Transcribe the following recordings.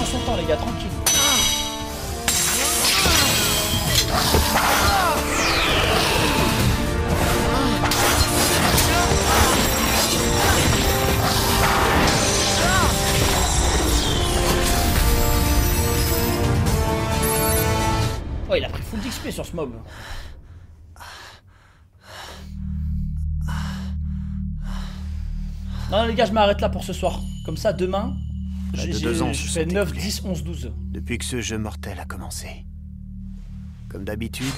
en son temps, les gars, tranquille. Oh, il a pris full d'XP sur ce mob. Non, les gars, je m'arrête là pour ce soir. Comme ça, demain, je fais 9, 10, 11, 12. Depuis que ce jeu mortel a commencé. Comme d'habitude,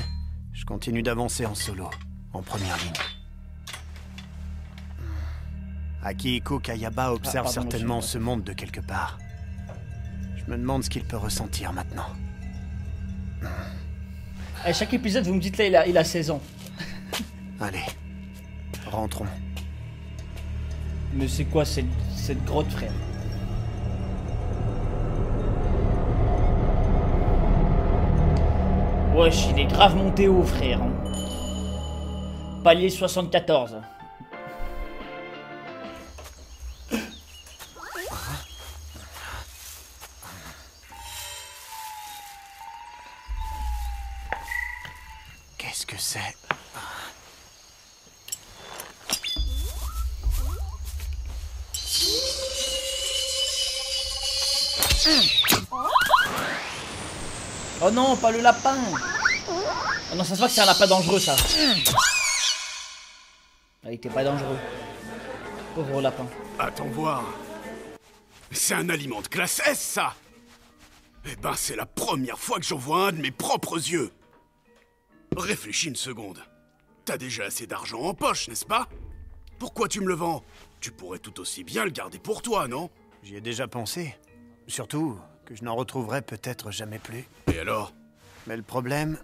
je continue d'avancer en solo, en première ligne. Akihiko Kayaba observe certainement ce monde de quelque part. Je me demande ce qu'il peut ressentir maintenant. À chaque épisode, vous me dites là, il a 16 ans. Allez, rentrons. Mais c'est quoi cette grotte, frère? Wesh, il est grave monté haut, frère. Palier 74. Qu'est-ce que c'est? Oh non, pas le lapin. Oh non, ça se voit que c'est un lapin dangereux, ça. Ah, il était pas dangereux. Pauvre lapin. Attends voir. C'est un aliment de classe S, ça. Eh ben, c'est la première fois que j'en vois un de mes propres yeux. Réfléchis une seconde. T'as déjà assez d'argent en poche, n'est-ce pas? Pourquoi tu me le vends? Tu pourrais tout aussi bien le garder pour toi, non? J'y ai déjà pensé. Surtout que je n'en retrouverai peut-être jamais plus. Et alors? Mais le problème,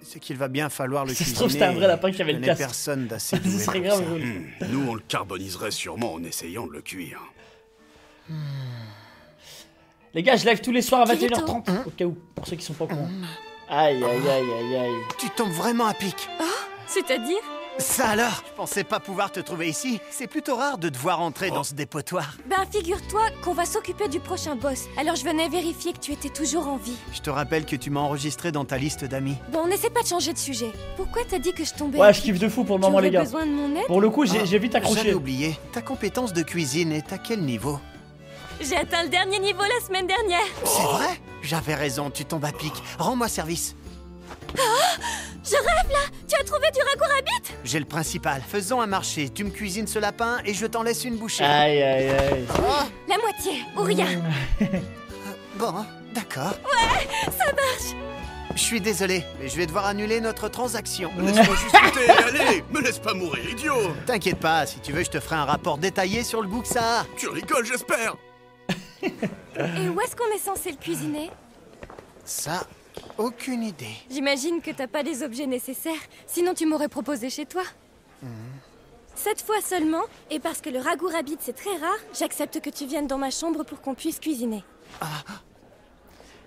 c'est qu'il va bien falloir le cuisiner. Ça se trouve, c'était un vrai lapin qui avait le casque. Personne d'assez Ce doué serait pour grave ça. joli. Nous, on le carboniserait sûrement en essayant de le cuire. Les gars, je live tous les soirs à Kirito. 21h30. Au cas où, pour ceux qui sont pas au courant. Aïe, aïe, aïe, aïe, aïe. Tu tombes vraiment à pic. C'est-à-dire? Ça alors? Je pensais pas pouvoir te trouver ici. C'est plutôt rare de te voir entrer dans ce dépotoir. Ben figure-toi qu'on va s'occuper du prochain boss. Alors je venais vérifier que tu étais toujours en vie. Je te rappelle que tu m'as enregistré dans ta liste d'amis. Bon, on essaie pas de changer de sujet. Pourquoi t'as dit que je tombais? Ouais, je kiffe de fou pour le moment, les gars. besoin de mon aide? Pour le coup, j'ai vite J'avais accroché. oublié. Ta compétence de cuisine est à quel niveau? J'ai atteint le dernier niveau la semaine dernière. C'est vrai? J'avais raison, tu tombes à pic. Rends-moi service. Je rêve là. Tu as trouvé du ragoût rabbit? J'ai le principal. Faisons un marché. Tu me cuisines ce lapin et je t'en laisse une bouchée. Aïe, aïe, aïe. La moitié, ou rien. Bon, d'accord. Ça marche. Je suis désolé, mais je vais devoir annuler notre transaction. Laisse-moi juste goûter, allez! Me laisse pas mourir, idiot! T'inquiète pas, si tu veux, je te ferai un rapport détaillé sur le goût que ça a. Tu rigoles, j'espère! Et où est-ce qu'on est censé le cuisiner? Ça, aucune idée. J'imagine que t'as pas les objets nécessaires, sinon tu m'aurais proposé chez toi. Cette fois seulement, et parce que le ragoût rabbit c'est très rare, j'accepte que tu viennes dans ma chambre pour qu'on puisse cuisiner.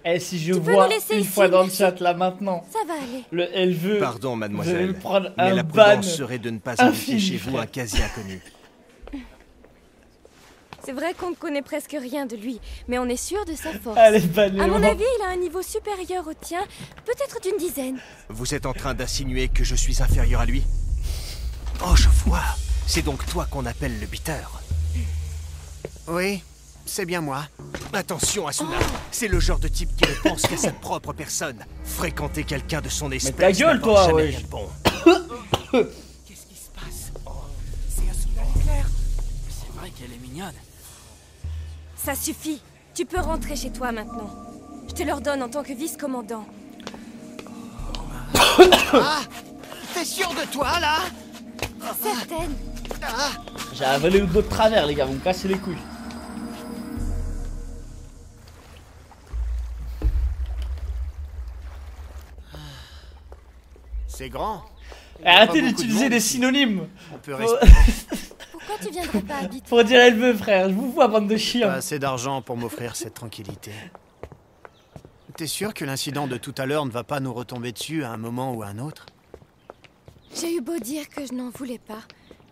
Eh, si je Tu peux vois nous laisser une ici, fois dans le merci. chat là maintenant, Ça va aller. elle veut. Pardon, Vous allez mademoiselle, me prendre mais un la ban. prudence serait de ne pas inviter infini, chez vous frère. un quasi-inconnu. C'est vrai qu'on ne connaît presque rien de lui, mais on est sûr de sa force. Allez, banez À mon avis, il a un niveau supérieur au tien, peut-être d'une dizaine. Vous êtes en train d'insinuer que je suis inférieur à lui? Oh, je vois. C'est donc toi qu'on appelle le biteur. Oui, c'est bien moi. Attention, Asuna. C'est le genre de type qui ne pense qu'à sa propre personne. Fréquenter quelqu'un de son espèce. ta gueule, n'apporte toi, jamais ouais. rien de bon. Qu'est-ce qui se passe? C'est Asuna l'éclair. C'est vrai qu'elle est mignonne. Ça suffit. Tu peux rentrer chez toi maintenant. Je te l'ordonne en tant que vice-commandant. Ah! T'es sûr de toi, là? Certaine. J'ai avalé le dos de travers, les gars, vous me cassez les couilles. C'est grand. Arrêtez beaucoup de d'utiliser monde des ici. synonymes. On peut Faut- respirer. Pourquoi tu viendrais pas habiter? Pour dire elle veut, frère. Je vous vois, bande de Pas chiens. assez d'argent pour m'offrir cette tranquillité. T'es sûr que l'incident de tout à l'heure ne va pas nous retomber dessus à un moment ou à un autre? J'ai eu beau dire que je n'en voulais pas.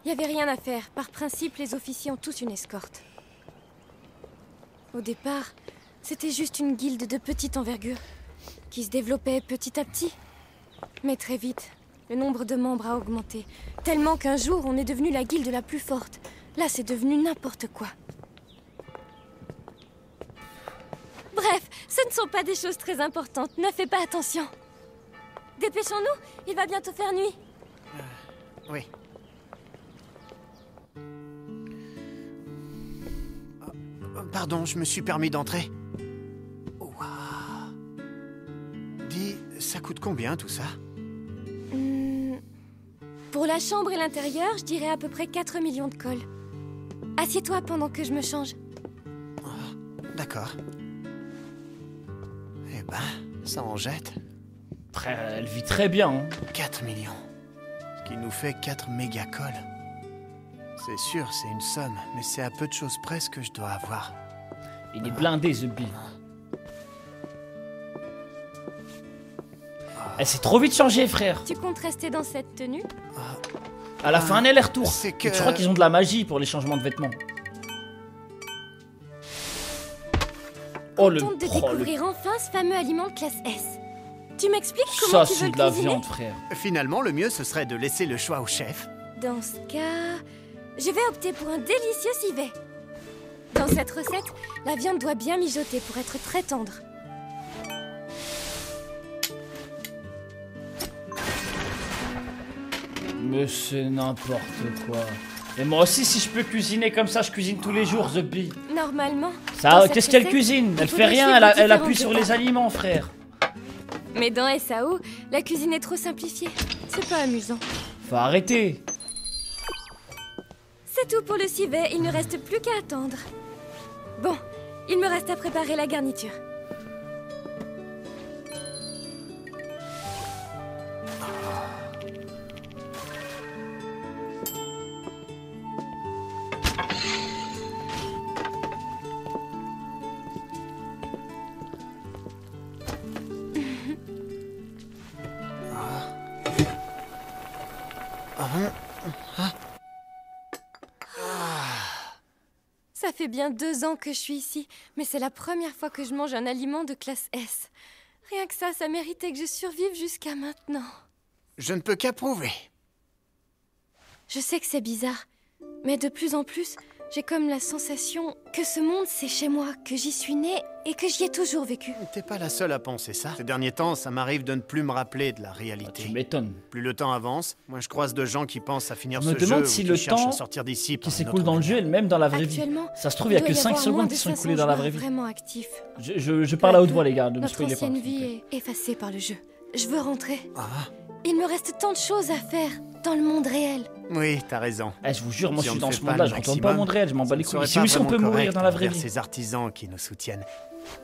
Il y avait rien à faire. Par principe, les officiers ont tous une escorte. Au départ, C'était juste une guilde de petite envergure, qui se développait petit à petit. Mais très vite, le nombre de membres a augmenté, tellement qu'un jour, on est devenu la guilde la plus forte. Là, c'est devenu n'importe quoi. Bref, ce ne sont pas des choses très importantes, ne fais pas attention. Dépêchons-nous, il va bientôt faire nuit. Oui. Pardon, je me suis permis d'entrer. Ouah. Dis, ça coûte combien tout ça? Pour la chambre et l'intérieur, je dirais à peu près 4 millions de cols. Assieds-toi pendant que je me change. D'accord. Eh ben, ça en jette. Frère, elle vit très bien. Hein. 4 millions. Ce qui nous fait 4 mégacols. C'est sûr, c'est une somme, mais c'est à peu de choses près ce que je dois avoir. Il est blindé, The Bee. Elle s'est trop vite changée, frère. Tu comptes rester dans cette tenue? Elle a fait un aller-retour. C'est que... Je crois qu'ils ont de la magie pour les changements de vêtements. Oh le Tente de pro, découvrir enfin ce fameux aliment de classe S. Tu m'expliques Ça comment tu veux c'est le de la cuisiner? viande, frère. Finalement, le mieux, ce serait de laisser le choix au chef. Dans ce cas, je vais opter pour un délicieux civet. Dans cette recette, la viande doit bien mijoter pour être très tendre. Mais c'est n'importe quoi. Et moi aussi, si je peux cuisiner comme ça, je cuisine tous les jours, The Bee. Normalement. Ça, dans cette qu'est-ce qu'elle recette, cuisine? il Elle faut fait rien, suivre elle différentes appuie sur étapes. les aliments, frère. Mais dans SAO, la cuisine est trop simplifiée. C'est pas amusant. Faut arrêter. C'est tout pour le civet, il ne reste plus qu'à attendre. Bon, il me reste à préparer la garniture. Ça fait bien 2 ans que je suis ici, mais c'est la première fois que je mange un aliment de classe S. Rien que ça méritait que je survive jusqu'à maintenant. Je ne peux qu'approuver. Je sais que c'est bizarre, mais de plus en plus, j'ai comme la sensation que ce monde, c'est chez moi, que j'y suis née et que j'y ai toujours vécu. T'es pas la seule à penser ça. Ces derniers temps, ça m'arrive de ne plus me rappeler de la Tu réalité. m'étonnes. Plus le temps avance, moins je croise de gens qui pensent à finir Je me ce demande jeu si ou qui le cherchent temps à sortir d'ici Qui par une s'écoule autre dans le jeu et manière. même dans la vraie vie. Actuellement, Ça se trouve, il y a que 5 secondes qui sont écoulées dans la vraie vie. Vraiment actif. Je parle à haute voix, les gars, ne me Notre spoilez pas. ancienne s'il vous plaît. vie est effacée par le jeu. Je veux rentrer. Ah, Il me reste tant de choses à faire dans le monde réel. oui, t'as raison. Eh, je vous jure, moi Si je on suis ne dans fait ce pas monde-là, le je retourne pas maximum, au monde réel, je m'en bats les Ce couilles. ne Si serait oui, pas on peut vraiment mourir correct dans la vraie envers vie. ces artisans qui nous soutiennent.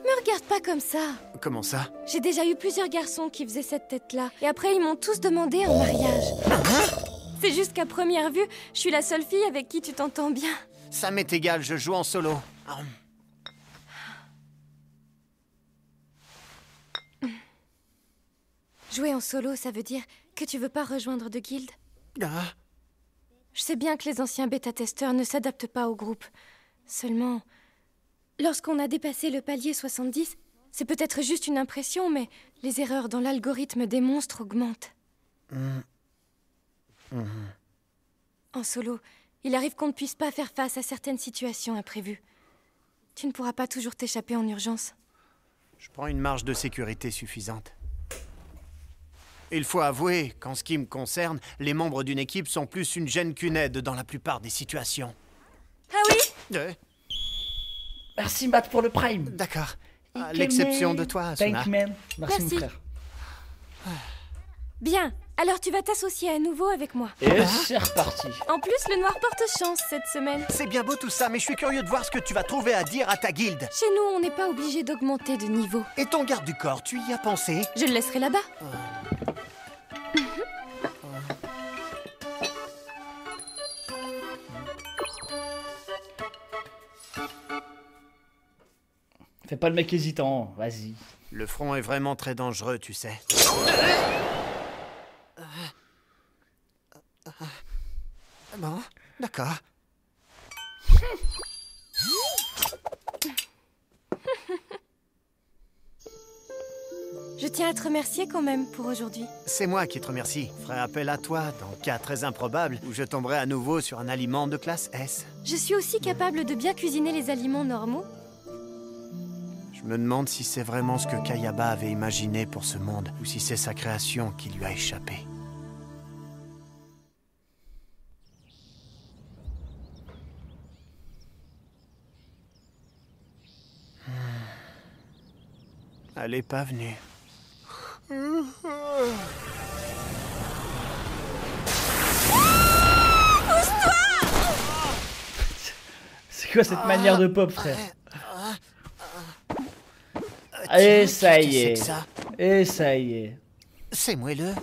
Me regarde pas comme ça. Comment ça? J'ai déjà eu plusieurs garçons qui faisaient cette tête-là. Et après, ils m'ont tous demandé en mariage. C'est juste qu'à première vue, je suis la seule fille avec qui tu t'entends bien. Ça m'est égal, je joue en solo. Ah, Jouer en solo, ça veut dire que tu veux pas rejoindre de guilde. ah, Je sais bien que les anciens bêta-testeurs ne s'adaptent pas au groupe. Seulement, lorsqu'on a dépassé le palier 70, c'est peut-être juste une impression, mais les erreurs dans l'algorithme des monstres augmentent. En solo, il arrive qu'on ne puisse pas faire face à certaines situations imprévues. Tu ne pourras pas toujours t'échapper en urgence. je prends une marge de sécurité suffisante. Il faut avouer qu'en ce qui me concerne, les membres d'une équipe sont plus une gêne qu'une aide dans la plupart des situations. Ah oui? Merci Matt pour le prime. D'accord. À l'exception de toi, Asuna. Thank man. Merci mon Merci. frère. Bien, alors tu vas t'associer à nouveau avec moi. Et c'est reparti. En plus, le noir porte chance cette semaine. C'est bien beau tout ça, mais je suis curieux de voir ce que tu vas trouver à dire à ta guilde. Chez nous, on n'est pas obligé d'augmenter de niveau. Et ton garde du corps, tu y as pensé? Je le laisserai là-bas. Fais pas le mec hésitant, vas-y. Le front est vraiment très dangereux, tu sais. Bon, d'accord. tiens à te remercier quand même pour aujourd'hui. C'est moi qui te remercie. Je ferai appel à toi dans le cas très improbable où je tomberai à nouveau sur un aliment de classe S. Je suis aussi capable de bien cuisiner les aliments normaux. Je me demande si c'est vraiment ce que Kayaba avait imaginé pour ce monde, ou si c'est sa création qui lui a échappé. Elle est pas venue. C'est quoi cette manière de pop, frère? Et ça y est. Et ça y est. C'est moelleux.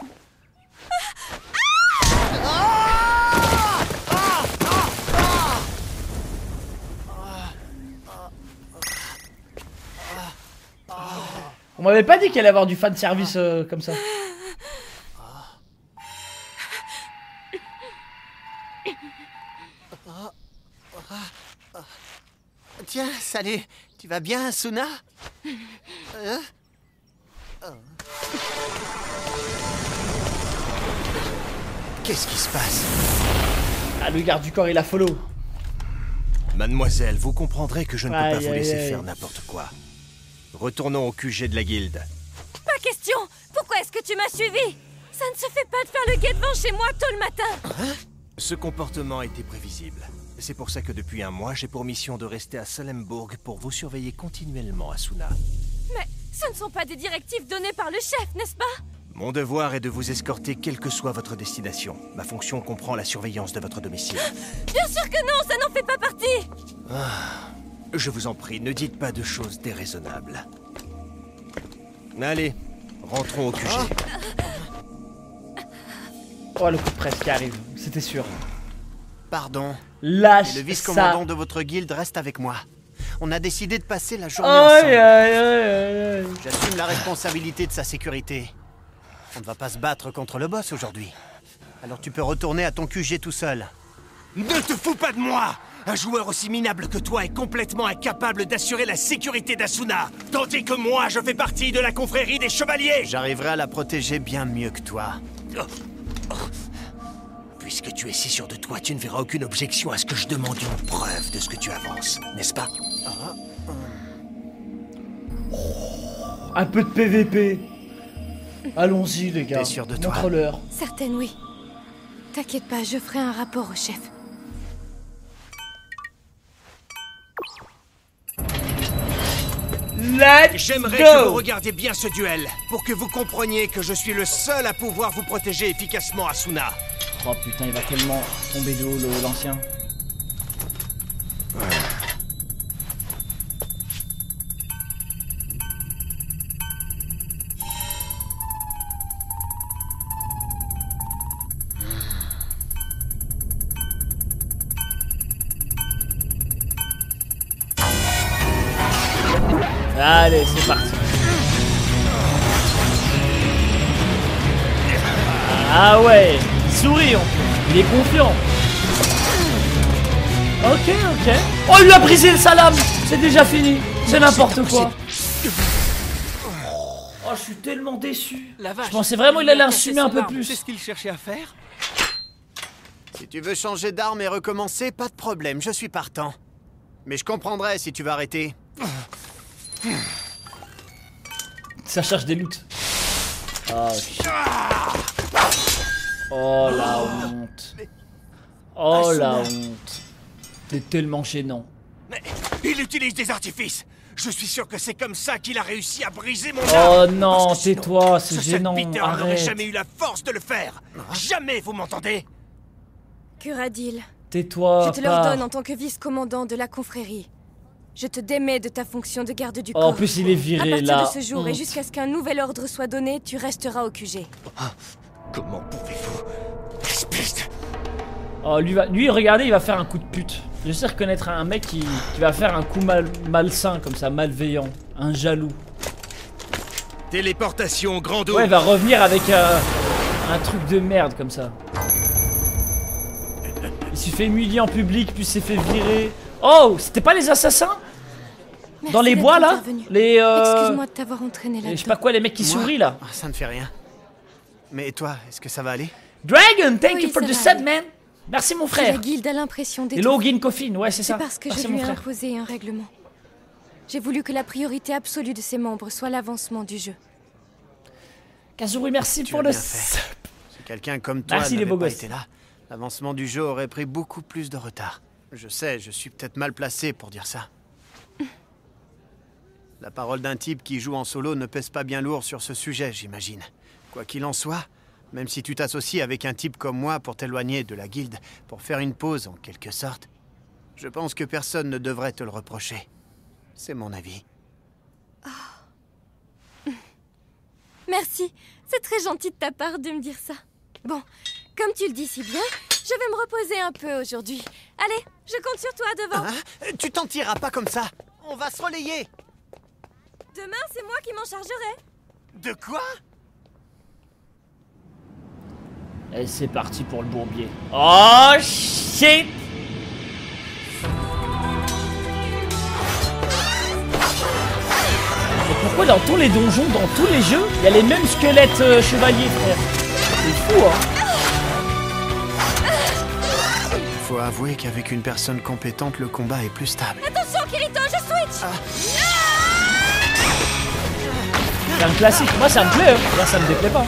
On m'avait pas dit qu'elle allait avoir du fan service comme ça. Tiens, salut. Tu vas bien, Suna? Qu'est-ce qui se passe? Ah, le garde du corps, il a follow. Mademoiselle, vous comprendrez que je ne peux pas Aïe, vous laisser aïe, aïe. faire n'importe quoi. Retournons au QG de la guilde. Pas question! Pourquoi est-ce que tu m'as suivi? Ça ne se fait pas de faire le guet-devant chez moi tôt le matin! Ce comportement était prévisible. C'est pour ça que depuis un mois, j'ai pour mission de rester à Salembourg pour vous surveiller continuellement, Asuna. Mais ce ne sont pas des directives données par le chef, n'est-ce pas? Mon devoir est de vous escorter quelle que soit votre destination. Ma fonction comprend la surveillance de votre domicile. Bien sûr que non, ça n'en fait pas partie! Je vous en prie, ne dites pas de choses déraisonnables. Allez, rentrons au QG. Oh, le coup de presse qui arrive, c'était sûr. Pardon. Lâche Et le ça. vice-commandant de votre guilde reste avec moi. On a décidé de passer la journée Aïe, ensemble. aïe, aïe, aïe. J'assume la responsabilité de sa sécurité. On ne va pas se battre contre le boss aujourd'hui. Alors tu peux retourner à ton QG tout seul. Ne te fous pas de moi! Un joueur aussi minable que toi est complètement incapable d'assurer la sécurité d'Asuna, tandis que moi, je fais partie de la confrérie des chevaliers! J'arriverai à la protéger bien mieux que toi. Puisque tu es si sûr de toi, tu ne verras aucune objection à ce que je demande une preuve de ce que tu avances, n'est-ce pas? Un peu de PVP. Allons-y, les gars. T'es sûr de toi? Montre-leur. Certaine, oui. T'inquiète pas, je ferai un rapport au chef. Let's J'aimerais que vous go. regardiez bien ce duel, pour que vous compreniez que je suis le seul à pouvoir vous protéger efficacement, Asuna. Oh putain, il va tellement tomber de haut, l'ancien. Allez, c'est parti. Ah ouais, il sourit en plus. Il est confiant. Ok, ok. Oh, il lui a brisé le salam. C'est déjà fini. C'est n'importe quoi. Oh, je suis tellement déçu. La vache, Je pensais vraiment qu'il allait a cassé insumer un son peu arme. plus. C'est ce qu'il cherchait à faire. Si tu veux changer d'arme et recommencer, pas de problème, je suis partant. Mais je comprendrai si tu veux arrêter. Ça cherche des loots. Oh, shit. Oh la honte. Oh la honte. T'es tellement gênant. Mais il utilise des artifices. Je suis sûr que c'est comme ça qu'il a réussi à briser mon Oh arme. non, Parce que sinon, tais-toi, c'est ce gênant. sale Peter n'aurait Arrête. jamais eu la force de le faire. Jamais, vous m'entendez? Curadil, Tais-toi. je te l'ordonne en tant que vice-commandant de la confrérie. Je te démets de ta fonction de garde du Oh, corps. en plus, il est À viré partir là. de ce jour et Honte. jusqu'à ce qu'un nouvel ordre soit donné, tu resteras au QG. Comment pouvez-vous? Espèce de... Oh, lui, regardez, il va faire un coup de pute. Je sais reconnaître un mec qui va faire un coup malsain, comme ça, malveillant. Un jaloux. Téléportation, grand dos. Ouais, il va revenir avec un truc de merde, comme ça. Il s'est fait humilier en public, puis s'est fait virer. Oh, c'était pas les assassins? Merci Dans les d'être bois là intervenu. Les Excuse-moi de t'avoir entraîné je sais là-dedans. pas quoi, les mecs qui Moi sourient là. Ah, ça ne fait rien. Mais toi, est-ce que ça va aller? Dragon, thank Oui, you for ça the va sub, aller. man. Merci mon Si frère. la guilde a l'impression Et d'être... Login Coffin, ouais, c'est C'est ça. parce que Merci je mon lui ai frère. imposé un règlement. J'ai voulu que la priorité absolue de ses membres soit l'avancement du jeu. Kazuri, merci Tu pour as le bien fait. sub. Si quelqu'un comme toi Merci, les n'avait beaux pas gosses. été là, l'avancement du jeu aurait pris beaucoup plus de retard. Je sais, je suis peut-être mal placé pour dire ça. La parole d'un type qui joue en solo ne pèse pas bien lourd sur ce sujet, j'imagine. Quoi qu'il en soit, même si tu t'associes avec un type comme moi pour t'éloigner de la guilde, pour faire une pause en quelque sorte, je pense que personne ne devrait te le reprocher. C'est mon avis. Merci, c'est très gentil de ta part de me dire ça. Bon, comme tu le dis si bien, je vais me reposer un peu aujourd'hui. Allez, je compte sur toi devant. Hein? Tu t'en tireras pas comme ça. On va se relayer. Demain, c'est moi qui m'en chargerai. De quoi? Et c'est parti pour le bourbier. Oh shit! Mais pourquoi dans tous les donjons, dans tous les jeux, il y a les mêmes squelettes chevaliers, frère? C'est fou, hein? Faut avouer qu'avec une personne compétente, le combat est plus stable. Attention, Kirito, je switch. C'est un classique. Moi, ça me plaît, hein. Là, ça me déplaît pas.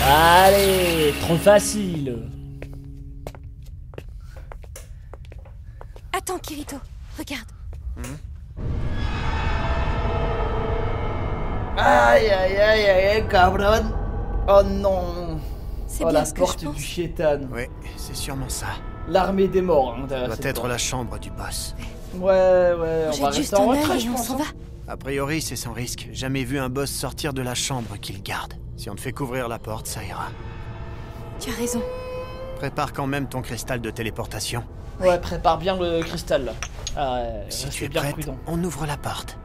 Allez, trop facile. Attends, Kirito, regarde. Aïe, aïe, aïe, aïe, cabron. Oh non. C'est Oh, bien la ce que porte je pense. du chétan. Oui, c'est sûrement ça. L'armée des morts. Hein, Ça doit être la chambre du boss. Ouais, ouais, on va Jette juste rester en un retrait, œil je et on pense. s'en hein. va. A priori, c'est sans risque. Jamais vu un boss sortir de la chambre qu'il garde. Si on te fait couvrir la porte, ça ira. Tu as raison. Prépare quand même ton cristal de téléportation. Ouais, prépare bien le cristal là. Ah, ouais, Si reste tu es bien prête, prudent. on ouvre la porte.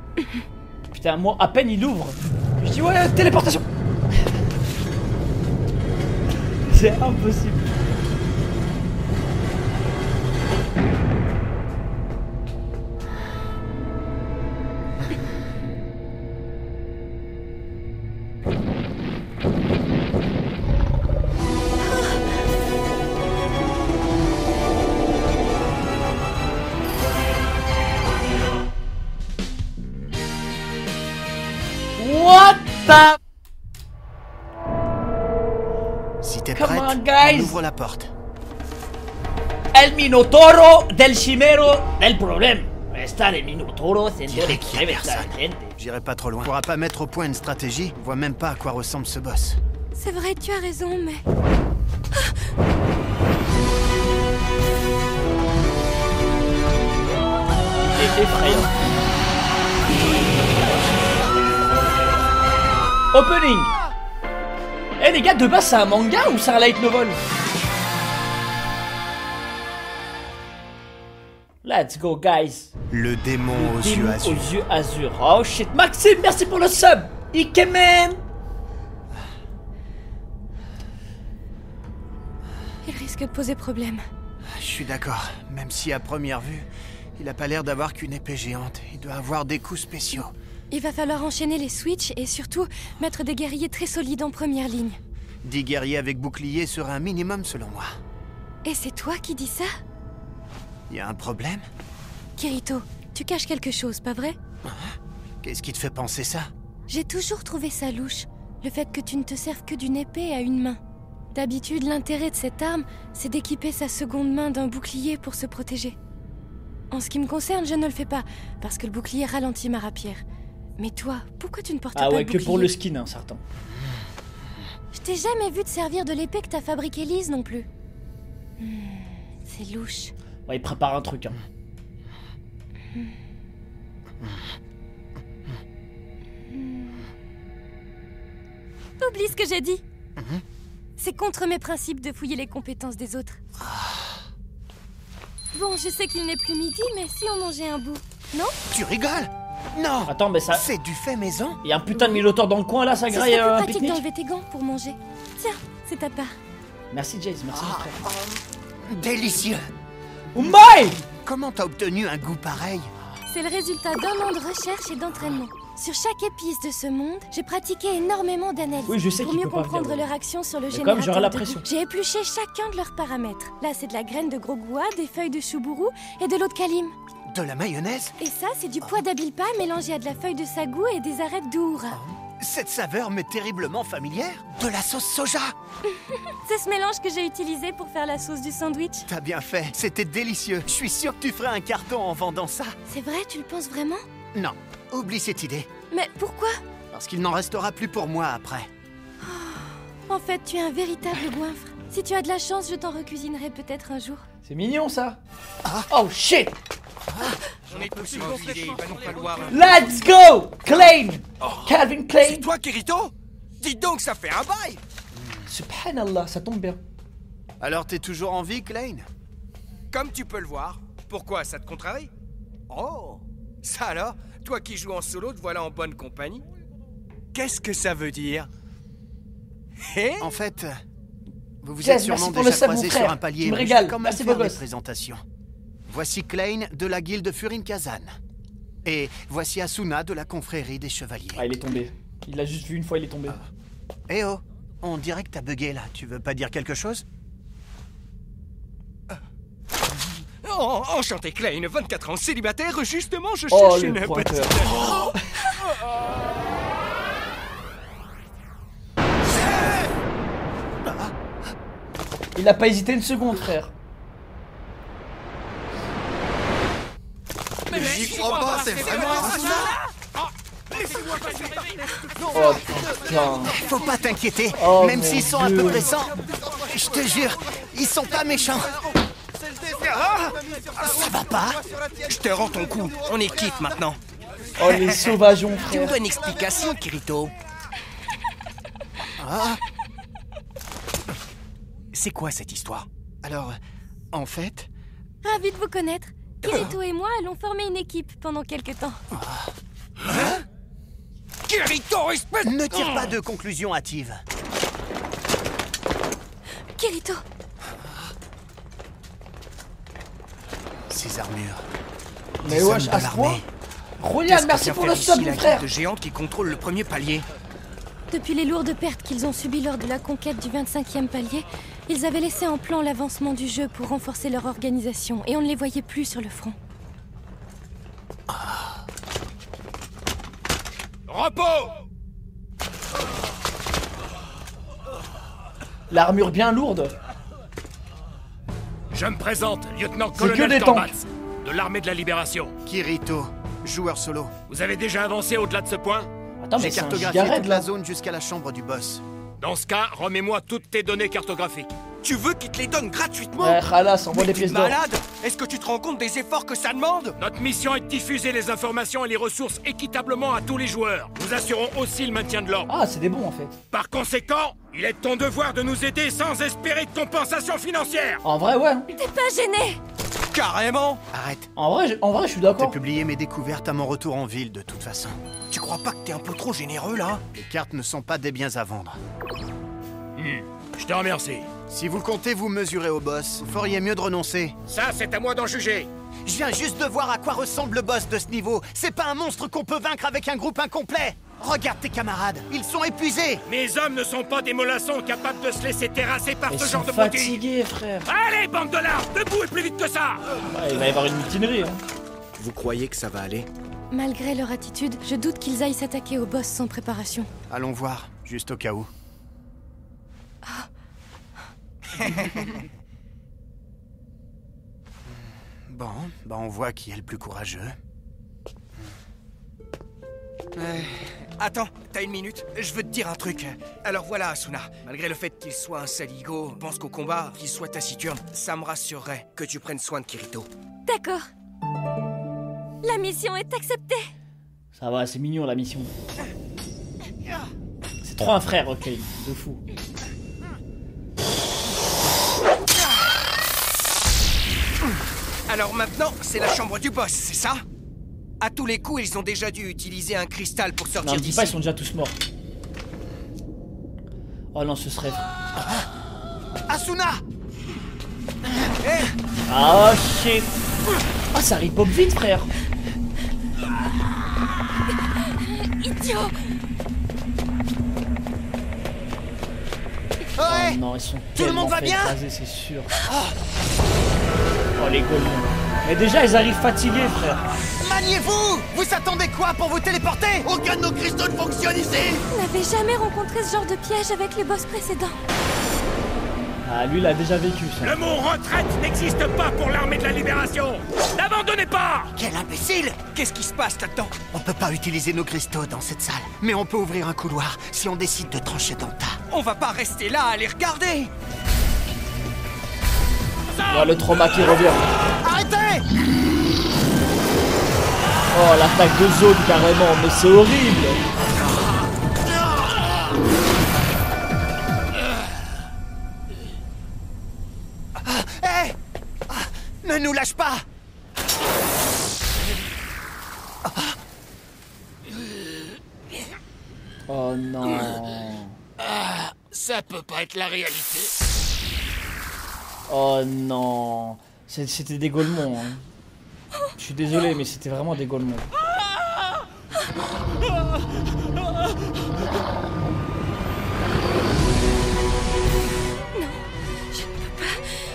Putain, moi, à peine il ouvre. Je dis ouais, téléportation. C'est impossible. What the... Si t'es Come prête, on, guys. on ouvre la porte. El Minotauro del Cimero del problème. Está el Minotauro Dirait qu'il y a personne. J'irai pas trop loin. On pourra pas mettre au point une stratégie, on voit même pas à quoi ressemble ce boss. C'est vrai, tu as raison, mais... C'est effrayant. Opening. Eh les gars, de base c'est un manga ou c'est un light novel? Let's go guys. Le démon aux Démon yeux azur. aux yeux azur. Oh shit, Maxime, merci pour le sub. Ikemen. Il risque de poser problème. Je suis d'accord, même si à première vue, il a pas l'air d'avoir qu'une épée géante. Il doit avoir des coups spéciaux. Il va falloir enchaîner les switches et surtout mettre des guerriers très solides en première ligne. 10 guerriers avec bouclier serait un minimum selon moi. Et c'est toi qui dis ça? Y a un problème? Kirito, tu caches quelque chose, pas vrai? Qu'est-ce qui te fait penser ça? J'ai toujours trouvé ça louche, le fait que tu ne te serves que d'une épée à une main. D'habitude, l'intérêt de cette arme, c'est d'équiper sa seconde main d'un bouclier pour se protéger. En ce qui me concerne, je ne le fais pas, parce que le bouclier ralentit ma rapière. Mais toi, pourquoi tu ne portes Ah pas ouais, le que bouclier? pour le skin, hein, certain. Je t'ai jamais vu te servir de l'épée que t'as fabriquée Lise non plus. C'est louche. Ouais, il prépare un truc. Hein. Oublie ce que j'ai dit. C'est contre mes principes de fouiller les compétences des autres. Bon, je sais qu'il n'est plus midi, mais si on mangeait un bout, non? Tu rigoles? Non! Attends, mais ça... C'est du fait maison? Il y a un putain de Minotaur dans le coin là, ça Ce graille serait plus un pratique pique-nique. d'enlever tes gants pour manger. Tiens, c'est ta part. Merci Jace, merci mon frère. Délicieux! Umbai! Comment t'as obtenu un goût pareil? C'est le résultat d'un an de recherche et d'entraînement. Sur chaque épice de ce monde, j'ai pratiqué énormément d'analyses Oui, je sais pour qu'il mieux peut pas comprendre venir, leur action sur le mais comme j'aurai générateur la de pression. goût. J'ai épluché chacun de leurs paramètres. Là, c'est de la graine de grogoua, des feuilles de choubourou et de l'eau de kalim. De la mayonnaise? Et ça, c'est du pois d'abilpa mélangé à de la feuille de sagou et des arêtes d'oura. Cette saveur m'est terriblement familière. De la sauce soja. C'est ce mélange que j'ai utilisé pour faire la sauce du sandwich. T'as bien fait, c'était délicieux. Je suis sûr que tu ferais un carton en vendant ça. C'est vrai, tu le penses vraiment? Non, oublie cette idée. Mais pourquoi? Parce qu'il n'en restera plus pour moi après. En fait, tu es un véritable goinfre. Si tu as de la chance, je t'en recuisinerai peut-être un jour. C'est mignon ça. Oh shit. J'en ai tous une idée, il va nous falloir... Let's go Klein. Calvin Klein. C'est toi, Kirito? Dis donc, ça fait un bail! Subhanallah, ça tombe bien. Alors t'es toujours en vie, Klein? Comme tu peux le voir. Pourquoi, ça te contrarie? Oh! Ça alors? Toi qui joues en solo, te voilà en bonne compagnie? Qu'est-ce que ça veut dire? Eh? En fait, vous vous Jazz, êtes sûrement merci pour déjà le sub, croisés mon sur frère. un palier. Tu me mais je régales. vais quand même Merci, faire beau des gosse. présentations. Voici Klein de la guilde Furin Kazan. Et voici Asuna de la confrérie des chevaliers. Ah, il est tombé. Il l'a juste vu une fois, il est tombé. Eh oh, on dirait que t'as bugué là. Tu veux pas dire quelque chose? Oh, enchanté Klein, 24 ans, célibataire, justement, je Oh, cherche le une pointeur. petite... Il a pas hésité une seconde, frère. J'y crois pas, c'est vraiment Asuna! Oh putain. Faut pas t'inquiéter, Oh, même mon s'ils sont un Dieu. peu pressants. Je te jure, ils sont pas méchants. Ça va pas? Je te rends ton coup, on est quitte maintenant. Oh les sauvageons, Tu me frère. dois une explication, Kirito. C'est quoi cette histoire? Alors, en fait, Ravi de vous connaître. Kirito et moi allons former une équipe pendant quelques temps. Kirito, espèce... ne tire pas de conclusions hâtives. Kirito, Ces armures. Mais des wesh, hommes à de ce point. l'armée. Rolian, merci pour le sub, mon frère. de géante qui contrôle le premier palier. depuis les lourdes pertes qu'ils ont subies lors de la conquête du 25e palier, ils avaient laissé en plan l'avancement du jeu pour renforcer leur organisation et on ne les voyait plus sur le front. Repos! L'armure bien lourde. Je me présente, que lieutenant-colonel des Tormats, tanks. de l'armée de la Libération. Kirito, joueur solo. Vous avez déjà avancé au-delà de ce point? Attends, J'ai mais c'est un cartographié giga raid, toute là. la zone jusqu'à la chambre du boss. Dans ce cas, remets-moi toutes tes données cartographiques. Tu veux qu'ils te les donnent gratuitement? Ouais, Khalas, envoie Mais des t'es pièces d'or. malade? Est-ce que tu te rends compte des efforts que ça demande? Notre mission est de diffuser les informations et les ressources équitablement à tous les joueurs. Nous assurons aussi le maintien de l'ordre. Ah, c'est des bons en fait. Par conséquent, il est de ton devoir de nous aider sans espérer de compensation financière. En vrai, ouais. T'es pas gêné? Carrément! Arrête. En vrai, je suis J'ai d'accord. publié mes découvertes à mon retour en ville de toute façon. Tu crois pas que t'es un peu trop généreux là? Les cartes ne sont pas des biens à vendre. Je te remercie. Si vous comptez vous mesurer au boss, vous feriez mieux de renoncer. Ça, c'est à moi d'en juger. Je viens juste de voir à quoi ressemble le boss de ce niveau. C'est pas un monstre qu'on peut vaincre avec un groupe incomplet. Regarde tes camarades, ils sont épuisés. Mes hommes ne sont pas des mollassons capables de se laisser terrasser par Ils ce sont genre de broutilles. fatigués, frère. Allez, bande de larves, debout et plus vite que ça. Ouais, il va y avoir une mutinerie. Hein. Vous croyez que ça va aller? Malgré leur attitude, je doute qu'ils aillent s'attaquer au boss sans préparation. Allons voir, juste au cas où. Bon, bah on voit qui est le plus courageux. Attends, t'as une minute? Je veux te dire un truc. Alors voilà, Asuna. Malgré le fait qu'il soit un saligo, je pense qu'au combat, qu'il soit taciturne, ça me rassurerait que tu prennes soin de Kirito. D'accord. La mission est acceptée. Ça va, c'est mignon la mission. C'est trop un frère, ok. De fou. Alors maintenant, c'est la chambre du boss, c'est ça? À tous les coups, ils ont déjà dû utiliser un cristal pour Non, sortir me dis d'ici. pas, ils sont déjà tous morts. Oh non, ce serait... Asuna! Ah shit. Ah, ça ripop vite, frère. Idiot! Oh Ouais. non, ils sont Tout le monde va fait bien écraser, c'est sûr. Oh les golemons. Mais déjà, ils arrivent fatigués, frère. Maniez-vous! Vous attendez quoi pour vous téléporter? Aucun de nos cristaux ne fonctionne ici! On n'avait jamais rencontré ce genre de piège avec les boss précédents. Ah, lui, il a déjà vécu ça. Le mot retraite n'existe pas pour l'armée de la libération. N'abandonnez pas. Quel imbécile! Qu'est-ce qui se passe là-dedans? On peut pas utiliser nos cristaux dans cette salle, mais on peut ouvrir un couloir si on décide de trancher dans le tas. On va pas rester là à les regarder! Oh, le trauma qui revient. Arrêtez! Oh, l'attaque de zone carrément, mais c'est horrible. Hé! Ne nous lâche pas! Oh non. Ça peut pas être la réalité. Oh non. C'était des gaulemons. Hein. Je suis désolé, mais c'était vraiment des gaulemons.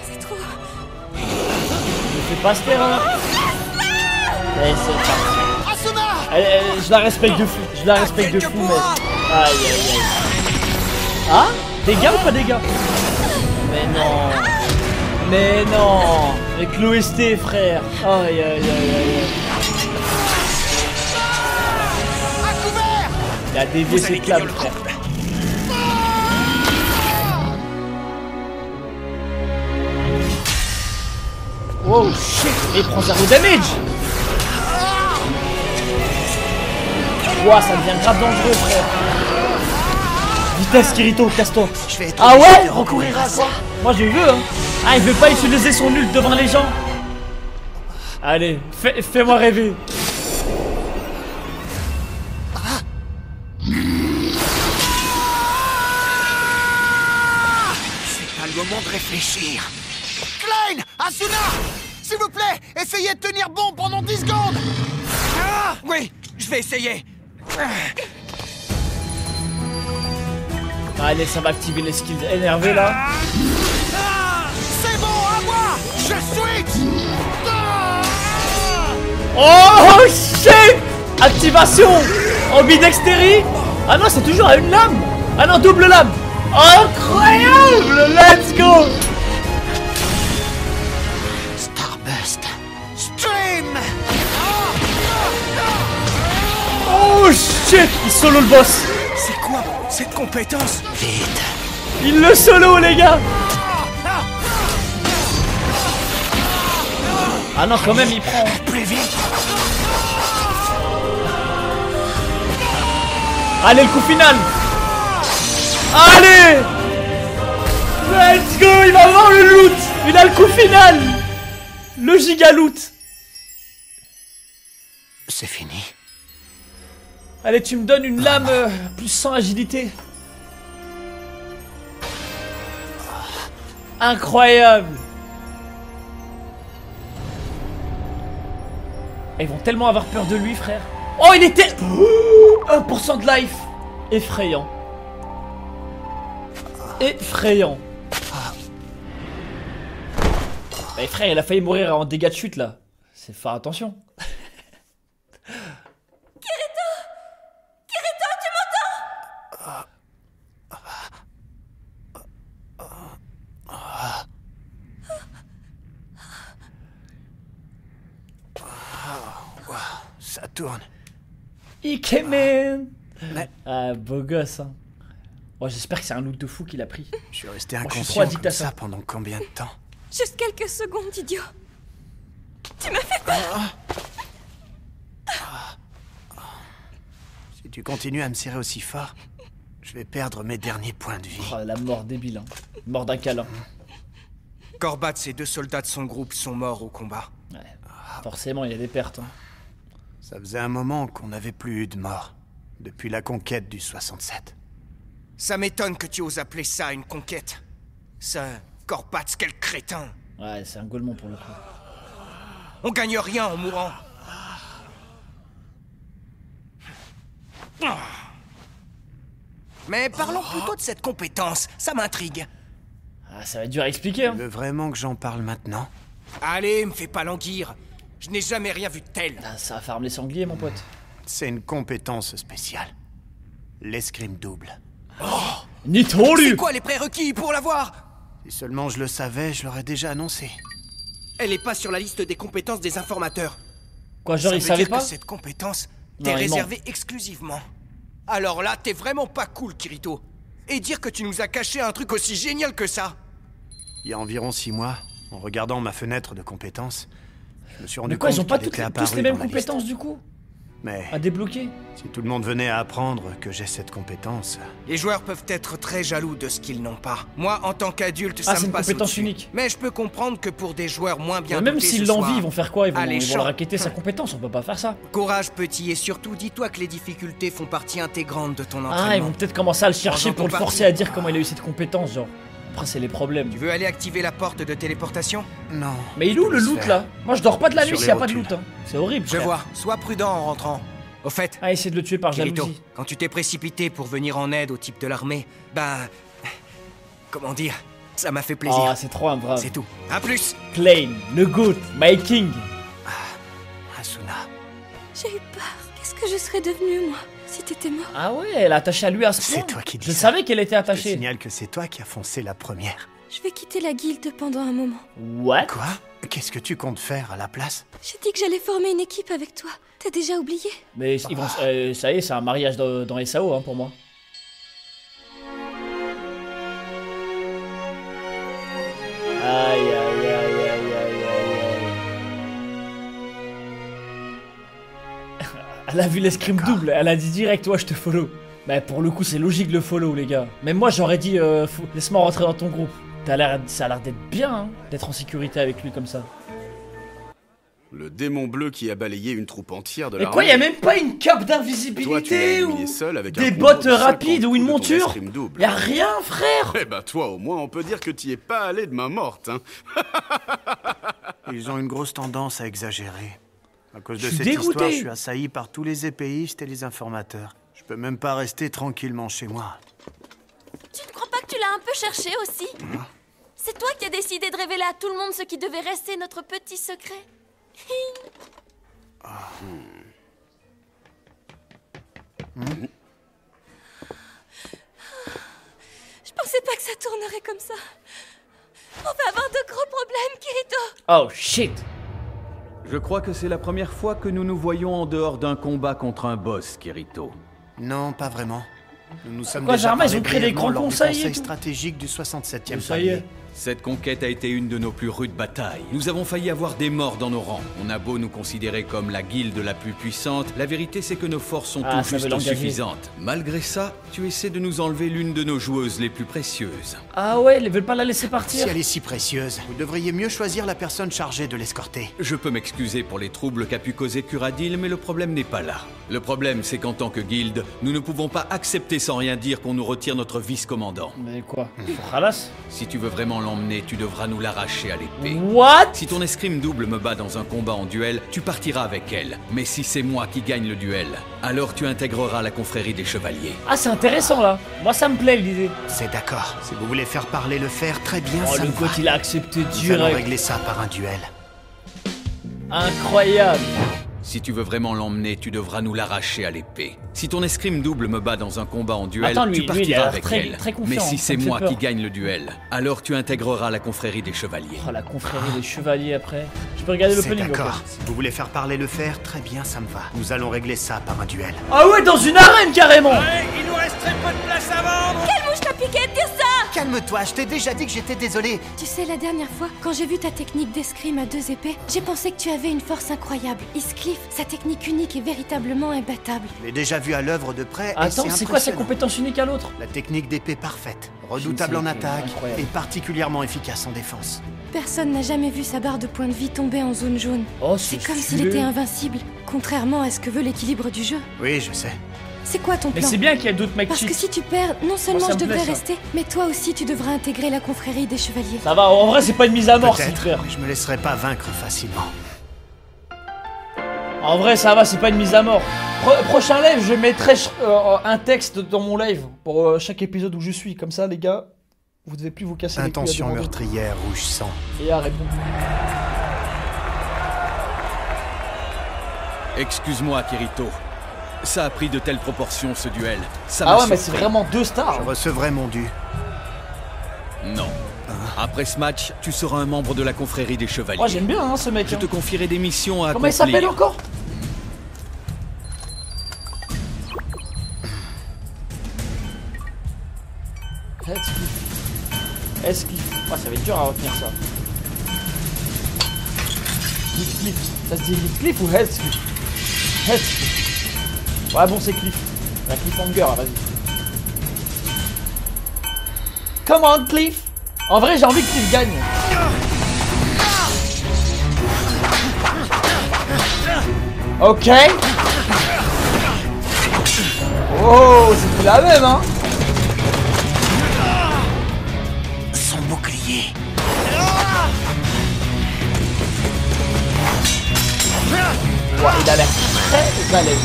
C'est trop... Ne fais pas cette erreur. Allez, c'est parti. Asuna! Je la respecte de fou. Je la respecte de fou, mais... Aïe, aïe, aïe. Ah? Dégâts ou pas dégâts? Mais non. Mais non. Avec l'OST, frère. Aïe, aïe, aïe, aïe. À couvert! Il a dévié ses clames, frère. Oh shit! Et il prend 0 damage! Ouah, ça devient grave dangereux, frère. Vitesse, Kirito, casse-toi. Je vais être Ah obligé ouais? de Recourir à recourir quoi? Moi, je veux, hein. Ah, il veut pas utiliser son ult devant les gens. Allez, fais-moi rêver. C'est pas le moment de réfléchir. Klein! Asuna! S'il vous plaît, essayez de tenir bon pendant 10 secondes! Ah! Oui, je vais essayer! Allez, ça va activer les skills énervés là. C'est bon, à moi! Je switch! Oh shit! Activation! Ambidextérie! Ah non, c'est toujours à une lame! Ah non, double lame! Incroyable! Let's go! Starburst! Stream! Oh shit! Il solo le boss! C'est quoi cette compétence? Vite! Il le solo, les gars! Ah non, quand même, il prend. Plus vite! Allez, le coup final! Allez! Let's go! Il va avoir le loot! Il a le coup final! Le giga loot! C'est fini. Allez, tu me donnes une lame plus 100 agilité. Incroyable! Ils vont tellement avoir peur de lui, frère. Oh, il était... 1% de life! Effrayant. Effrayant. Mais frère, il a failli mourir en dégâts de chute, là. C'est faire attention. Ça tourne. Ikemen! Mais Ah, beau gosse, hein. Oh, j'espère que c'est un loot de fou qu'il a pris. je suis resté je suis trop inconscient addict comme à ça. ça pendant combien de temps? Juste quelques secondes, idiot. Tu m'as fait peur. Si tu continues à me serrer aussi fort, je vais perdre mes derniers points de vie. Oh, la mort débile, hein. Mort d'un câlin. Corbat, ces 2 soldats de son groupe sont morts au combat. Ouais. Forcément, il y a des pertes. Hein. Ça faisait un moment qu'on n'avait plus eu de mort. Depuis la conquête du 67. Ça m'étonne que tu oses appeler ça une conquête. Ça, Corbat, quel crétin! Ouais, c'est un gaulement pour le coup. On gagne rien en mourant. Mais parlons plutôt de cette compétence, ça m'intrigue. Ah, ça va être dur à expliquer, hein. Tu veux vraiment que j'en parle maintenant? Allez, me fais pas languir. Je n'ai jamais rien vu de tel. Ah, ça va farme les sangliers, mon pote. C'est une compétence spéciale. L'escrime double. Nitolu! C'est quoi les prérequis pour l'avoir? Si seulement je le savais, je l'aurais déjà annoncé. Elle est pas sur la liste des compétences des informateurs. Quoi, genre, Ça il veut savait dire pas? que cette compétence Non, t'est il ment. réservée exclusivement. Alors là, t'es vraiment pas cool, Kirito. Et dire que tu nous as caché un truc aussi génial que ça. Il y a environ 6 mois, en regardant ma fenêtre de compétences, je me suis rendu Mais quoi, compte ils ont pas qu'il était tous apparu les mêmes dans la compétences, liste. du coup? Mais À débloquer? si tout le monde venait à apprendre que j'ai cette compétence... Les joueurs peuvent être très jaloux de ce qu'ils n'ont pas. Moi, en tant qu'adulte, Ah, ça c'est me une passe compétence au-dessus. unique. Mais je peux comprendre que pour des joueurs moins bien Même dotés s'ils ce l'envient, soir, ils vont faire quoi? Ils vont alléchant. le raqueter sa compétence, on peut pas faire ça. Courage, petit, et surtout, dis-toi que les difficultés font partie intégrante de ton entraînement. Ah, ils vont peut-être commencer à le chercher Prends-en pour le ton forcer parti. à dire comment il a eu cette compétence, genre. Après, c'est les problèmes. Tu veux aller activer la porte de téléportation? Non. Mais il est où le Laisse loot faire. là? Moi je dors pas de la nuit Sur s'il les y a pas de rotules. loot, hein. C'est horrible. Je frère. vois. Sois prudent en rentrant. Au fait, Ah, essayer de le tuer par Kirito, jalousie. quand tu t'es précipité pour venir en aide au type de l'armée, bah... Comment dire? Ça m'a fait plaisir. Ah, c'est trop un brave. C'est tout. À plus. Claim, le GOAT, My King. Asuna. J'ai eu peur. Qu'est-ce que je serais devenue, moi, si t'étais mort? Ah ouais, elle est attachée à lui à ce C'est point. toi qui dis Je ça. savais qu'elle était Je te attachée. signale que c'est toi qui as foncé la première. Je vais quitter la guilde pendant un moment. What? Quoi? Qu'est-ce que tu comptes faire à la place? J'ai dit que j'allais former une équipe avec toi. T'as déjà oublié? Mais ils vont, ça y est, c'est un mariage dans SAO hein, pour moi. Aïe aïe aïe aïe aïe aïe aïe. Elle a vu l'escrime double, elle a dit direct, ouais, je te follow. Bah pour le coup, c'est logique le follow, les gars. Même moi, j'aurais dit, laisse-moi rentrer dans ton groupe. Ça a l'air d'être bien, hein, d'être en sécurité avec lui comme ça. Le démon bleu qui a balayé une troupe entière de Mais l'armée. quoi, y a même pas une cape Toi, tu l'as d'invisibilité ou éliminé seul avec des un combo bottes de 50 rapides ou une coups de ton monture? escrime double. Y a rien, frère. Eh ben toi, au moins, on peut dire que t'y es pas allé de main morte, hein. Ils ont une grosse tendance à exagérer. À cause de Je suis cette dégoûté. histoire, je suis assailli par tous les épéistes et les informateurs. Je peux même pas rester tranquillement chez moi. Tu ne crois pas que tu l'as un peu cherché aussi? C'est toi qui as décidé de révéler à tout le monde ce qui devait rester notre petit secret. Je pensais pas que ça tournerait comme ça. On va avoir de gros problèmes, Kirito. Oh shit. Je crois que c'est la première fois que nous nous voyons en dehors d'un combat contre un boss, Kirito. Non, pas vraiment. Nous nous sommes Quoi, déjà Jarma, ils parlé ont créé des brièvement grands lors du conseils et conseil tout. stratégique du 67e Ça y est. palier. Cette conquête a été une de nos plus rudes batailles. Nous avons failli avoir des morts dans nos rangs. On a beau nous considérer comme la guilde la plus puissante, la vérité c'est que nos forces sont Ah, tout ça veut juste l'engager. insuffisantes. Malgré ça, tu essaies de nous enlever l'une de nos joueuses les plus précieuses. Ah ouais, ils veulent pas la laisser Si partir. elle est si précieuse, vous devriez mieux choisir la personne chargée de l'escorter. Je peux m'excuser pour les troubles qu'a pu causer Curadil, mais le problème n'est pas là. Le problème, c'est qu'en tant que guilde, nous ne pouvons pas accepter sans rien dire qu'on nous retire notre vice-commandant. Mais quoi? Khalas. Si tu veux vraiment l'emmener, tu devras nous l'arracher à l'épée. What? Si ton escrime double me bat dans un combat en duel, tu partiras avec elle. Mais si c'est moi qui gagne le duel, alors tu intégreras la confrérie des chevaliers. Ah, c'est intéressant là. Moi, ça me plaît l'idée. C'est d'accord. Si vous voulez faire parler le fer, très bien, Oh, ça le me va. goth, il a accepté Nous allons direct. régler ça par un duel. Incroyable. Si tu veux vraiment l'emmener, tu devras nous l'arracher à l'épée. Si ton escrime double me bat dans un combat en duel, Attends, lui, tu il a partiras l'air avec très- elle. très confiant, Mais si ça c'est me fait moi peur. qui gagne le duel, alors tu intégreras la confrérie des chevaliers. Oh, la confrérie des chevaliers après. Je peux regarder C'est l'opening. d'accord. ok. Si vous voulez faire parler le fer, très bien, ça me va. Nous allons régler ça par un duel. Ah ouais, dans une arène carrément. Ouais, il nous reste très peu de place à vendre. Quelle mouche t'a piqué de dire ça? Calme-toi, je t'ai déjà dit que j'étais désolé. Tu sais, la dernière fois, quand j'ai vu ta technique d'escrime à 2 épées, j'ai pensé que tu avais une force incroyable. Heathcliff, sa technique unique est véritablement imbattable. Je l'ai déjà vu à l'œuvre de près. et Attends, c'est quoi sa impressionnant. compétence unique à l'autre? La technique d'épée parfaite, redoutable en c'est attaque incroyable. et particulièrement efficace en défense. Personne n'a jamais vu sa barre de points de vie tomber en zone jaune. Oh, C'est comme s'il stylé. était invincible, contrairement à ce que veut l'équilibre du jeu. Oui, je sais. C'est quoi ton Mais plan? c'est bien qu'il y a d'autres mecs Parce que cheats. si tu perds, non seulement ça je me plaît, devrais ça. rester, mais toi aussi tu devras intégrer la confrérie des chevaliers. Ça va, en vrai, c'est pas une mise à mort s'il Peut-être, perd. mais je me laisserai pas vaincre facilement. En vrai, ça va, c'est pas une mise à mort. Prochain live, je mettrai un texte dans mon live pour chaque épisode où je suis. Comme ça, les gars, vous devez plus vous casser les couilles. Intention meurtrière, rouge sang. Et à répondre. Excuse-moi, Kirito. Ça a pris de telles proportions, ce duel. Ça Ah m'a ouais, mais c'est surpris. vraiment 2 stars. Je recevrai mon dû. Non. Après ce match, tu seras un membre de la confrérie des chevaliers. Moi, j'aime bien hein, ce mec. Je te confierai des missions à Comment il accomplir. s'appelle encore? Heathcliff. Ah, ça va être dur à retenir ça. Heathcliff. Ça se dit Heathcliff ou Heathcliff? Heathcliff. Ouais, bon, c'est Cliff. La Cliffhanger, vas-y. Come on, Cliff. En vrai, j'ai envie que Cliff gagne. Ok. Oh, c'est plus la même, hein. Son bouclier. Ouais, il a l'air très balèze.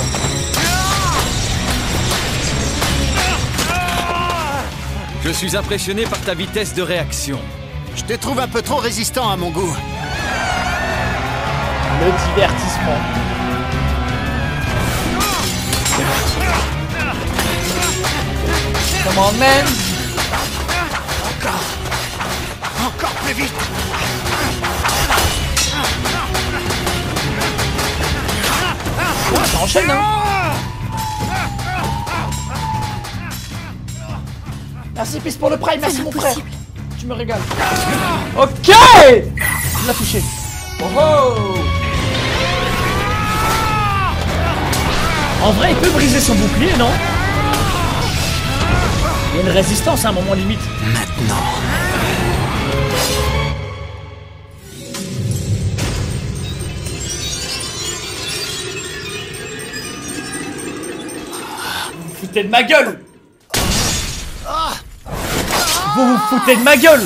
Je suis impressionné par ta vitesse de réaction. Je te trouve un peu trop résistant à mon goût. Le divertissement. Come on, man. Encore plus vite. Ouais, ça enchaîne, hein. Merci, Peace, pour le prime. Merci, mon frère. Tu me régales. Ok. Il l'a touché. Oh oh. En vrai, il peut briser son bouclier, non? Il y a une résistance à un moment limite. Maintenant. Vous vous foutez de ma gueule. Vous vous foutez de ma gueule.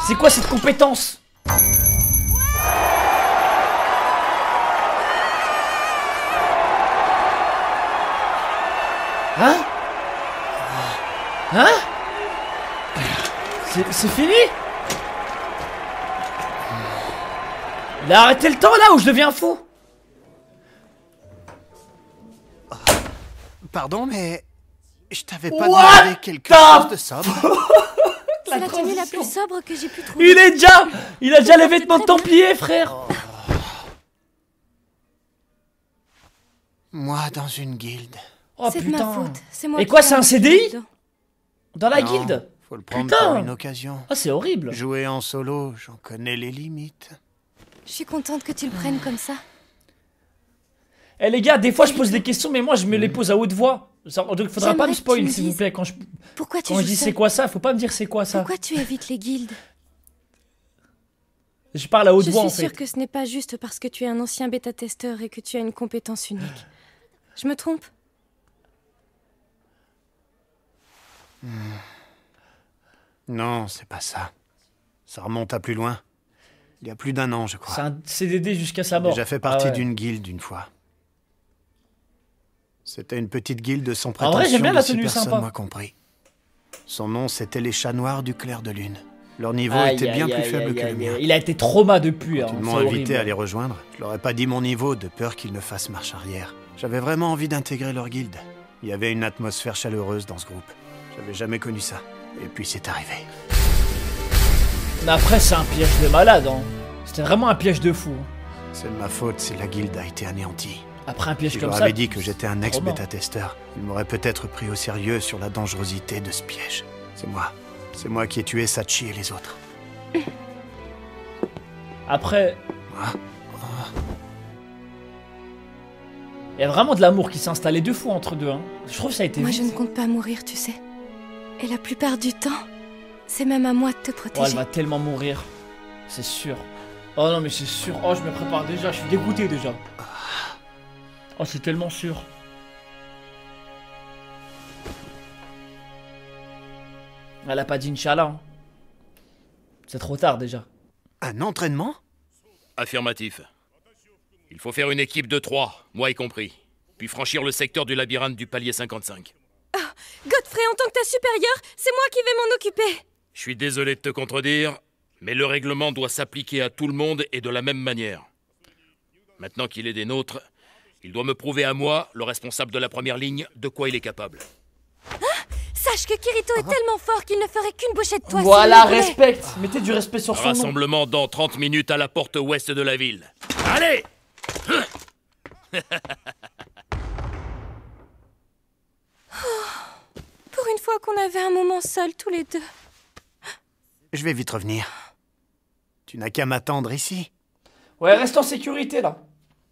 C'est quoi cette compétence? Hein? Hein? C'est fini? Il a arrêté le temps là où je deviens fou? Pardon, mais je t'avais pas What demandé quelque the chose de sobre. C'est la tenue la plus sobre que j'ai pu trouver. Il a déjà les vêtements de Templier, frère. Moi dans une guilde. Oh C'est de ma putain. faute. C'est moi Et qui quoi, l'ai c'est un mis CDI dedans. dans la Non, guilde? Faut le prendre Putain. pour une occasion. Ah, c'est horrible. Jouer en solo, j'en connais les limites. Je suis contente que tu le prennes comme ça. Eh les gars, des fois je pose des questions, mais moi je me les pose à haute voix. Donc faudra pas J'aimerais me que spoil, tu me s'il vous dises plaît. Pourquoi tu Quand je joues dis c'est seule? quoi ça, faut pas me dire c'est quoi ça. Pourquoi tu évites les guildes? Je parle à haute Je voix en suis sûre fait. que ce n'est pas juste parce que tu es un ancien bêta-testeur et que tu as une compétence unique. Je me trompe? Non, c'est pas ça. Ça remonte à plus loin. Il y a plus d'1 an, je crois. C'est un CDD jusqu'à sa J'ai mort. déjà fait partie Ah ouais. d'une guilde une fois. C'était une petite guilde sans En prétention vrai, j'aime bien la de si tenue personne sympa. m'a compris. Son nom, c'était les Chats Noirs du Clair de Lune. Leur niveau Aïe, était bien aïe, plus aïe, faible aïe, que le aïe, mien. aïe. Il a été trauma depuis. Quand Hein, ils c'est m'ont invité horrible. à les rejoindre, je leur ai pas dit mon niveau, de peur qu'ils ne fassent marche arrière. J'avais vraiment envie d'intégrer leur guilde. Il y avait une atmosphère chaleureuse dans ce groupe. J'avais jamais connu ça. Et puis c'est arrivé. Mais après, c'est un piège de malade. Hein. C'était vraiment un piège de fou. hein. C'est de ma faute si la guilde a été anéantie. Après un piège Si je comme leur ça. avais dit que j'étais un trop ex-bêta-testeur, ils m'auraient peut-être pris au sérieux sur la dangerosité de ce piège. C'est moi. C'est moi qui ai tué Sachi et les autres. Après, Ah. il y a vraiment de l'amour qui s'est installé de fou entre deux. Hein. Je trouve que ça a été Moi, vite. je ne compte pas mourir, tu sais. Et la plupart du temps, c'est même à moi de te Oh, elle protéger. va tellement mourir. C'est sûr. Oh non, mais c'est sûr. Oh, je me prépare déjà. Je suis dégoûté déjà. Oh, c'est tellement sûr. Elle a pas dit Inch'Allah. hein. C'est trop tard déjà. Un entraînement? Affirmatif. Il faut faire une équipe de 3, moi y compris. Puis franchir le secteur du labyrinthe du palier 55. Oh, Godfrey, en tant que ta supérieure, c'est moi qui vais m'en occuper. Je suis désolé de te contredire, mais le règlement doit s'appliquer à tout le monde et de la même manière. Maintenant qu'il est des nôtres, il doit me prouver à moi, le responsable de la première ligne, de quoi il est capable. Sache que Kirito est tellement fort qu'il ne ferait qu'une bouchée de toi. Voilà, s'il le voulait. respecte. Mettez du respect sur son nom. Rassemblement dans 30 minutes à la porte ouest de la ville. Allez! Pour une fois qu'on avait un moment seul tous les deux. Je vais vite revenir. Tu n'as qu'à m'attendre ici. Ouais, reste en sécurité, là.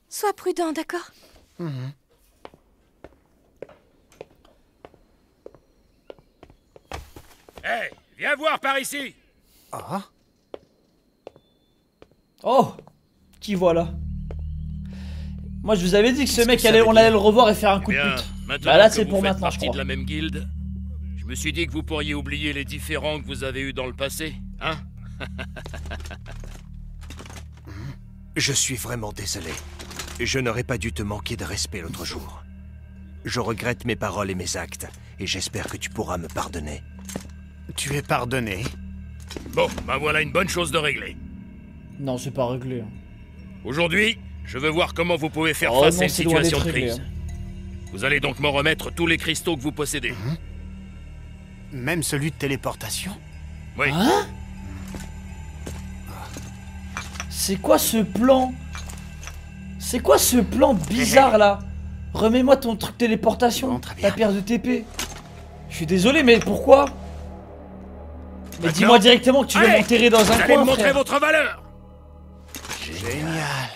Sois prudent, d'accord? Hey, viens voir par ici! Ah, Oh, qui voilà. Moi, je vous avais dit que ce mec, que ça veut on allait le revoir et faire un coup de Bien, pute. maintenant Bah là, que c'est vous pour faites maintenant, je partie de crois. la même guilde, je me suis dit que vous pourriez oublier les différends que vous avez eus dans le passé, hein? Je suis vraiment désolé. Je n'aurais pas dû te manquer de respect l'autre jour. Je regrette mes paroles et mes actes, et j'espère que tu pourras me pardonner. tu es pardonné. Bon, ben voilà une bonne chose de régler. Non, c'est pas réglé. Hein. Aujourd'hui, je veux voir comment vous pouvez faire Oh face non, à une c'est loin situation de d'être réglé, crise. Vous allez donc me remettre tous les cristaux que vous possédez. Même celui de téléportation. Oui. Hein? C'est quoi ce plan? C'est quoi ce plan bizarre là? Remets-moi ton truc téléportation, Bon, très bien. ta paire de TP. Je suis désolé, mais pourquoi? Mais Maintenant, dis-moi directement que tu veux allez, m'enterrer dans vous un allez coin, me montrer frère. votre valeur. Génial.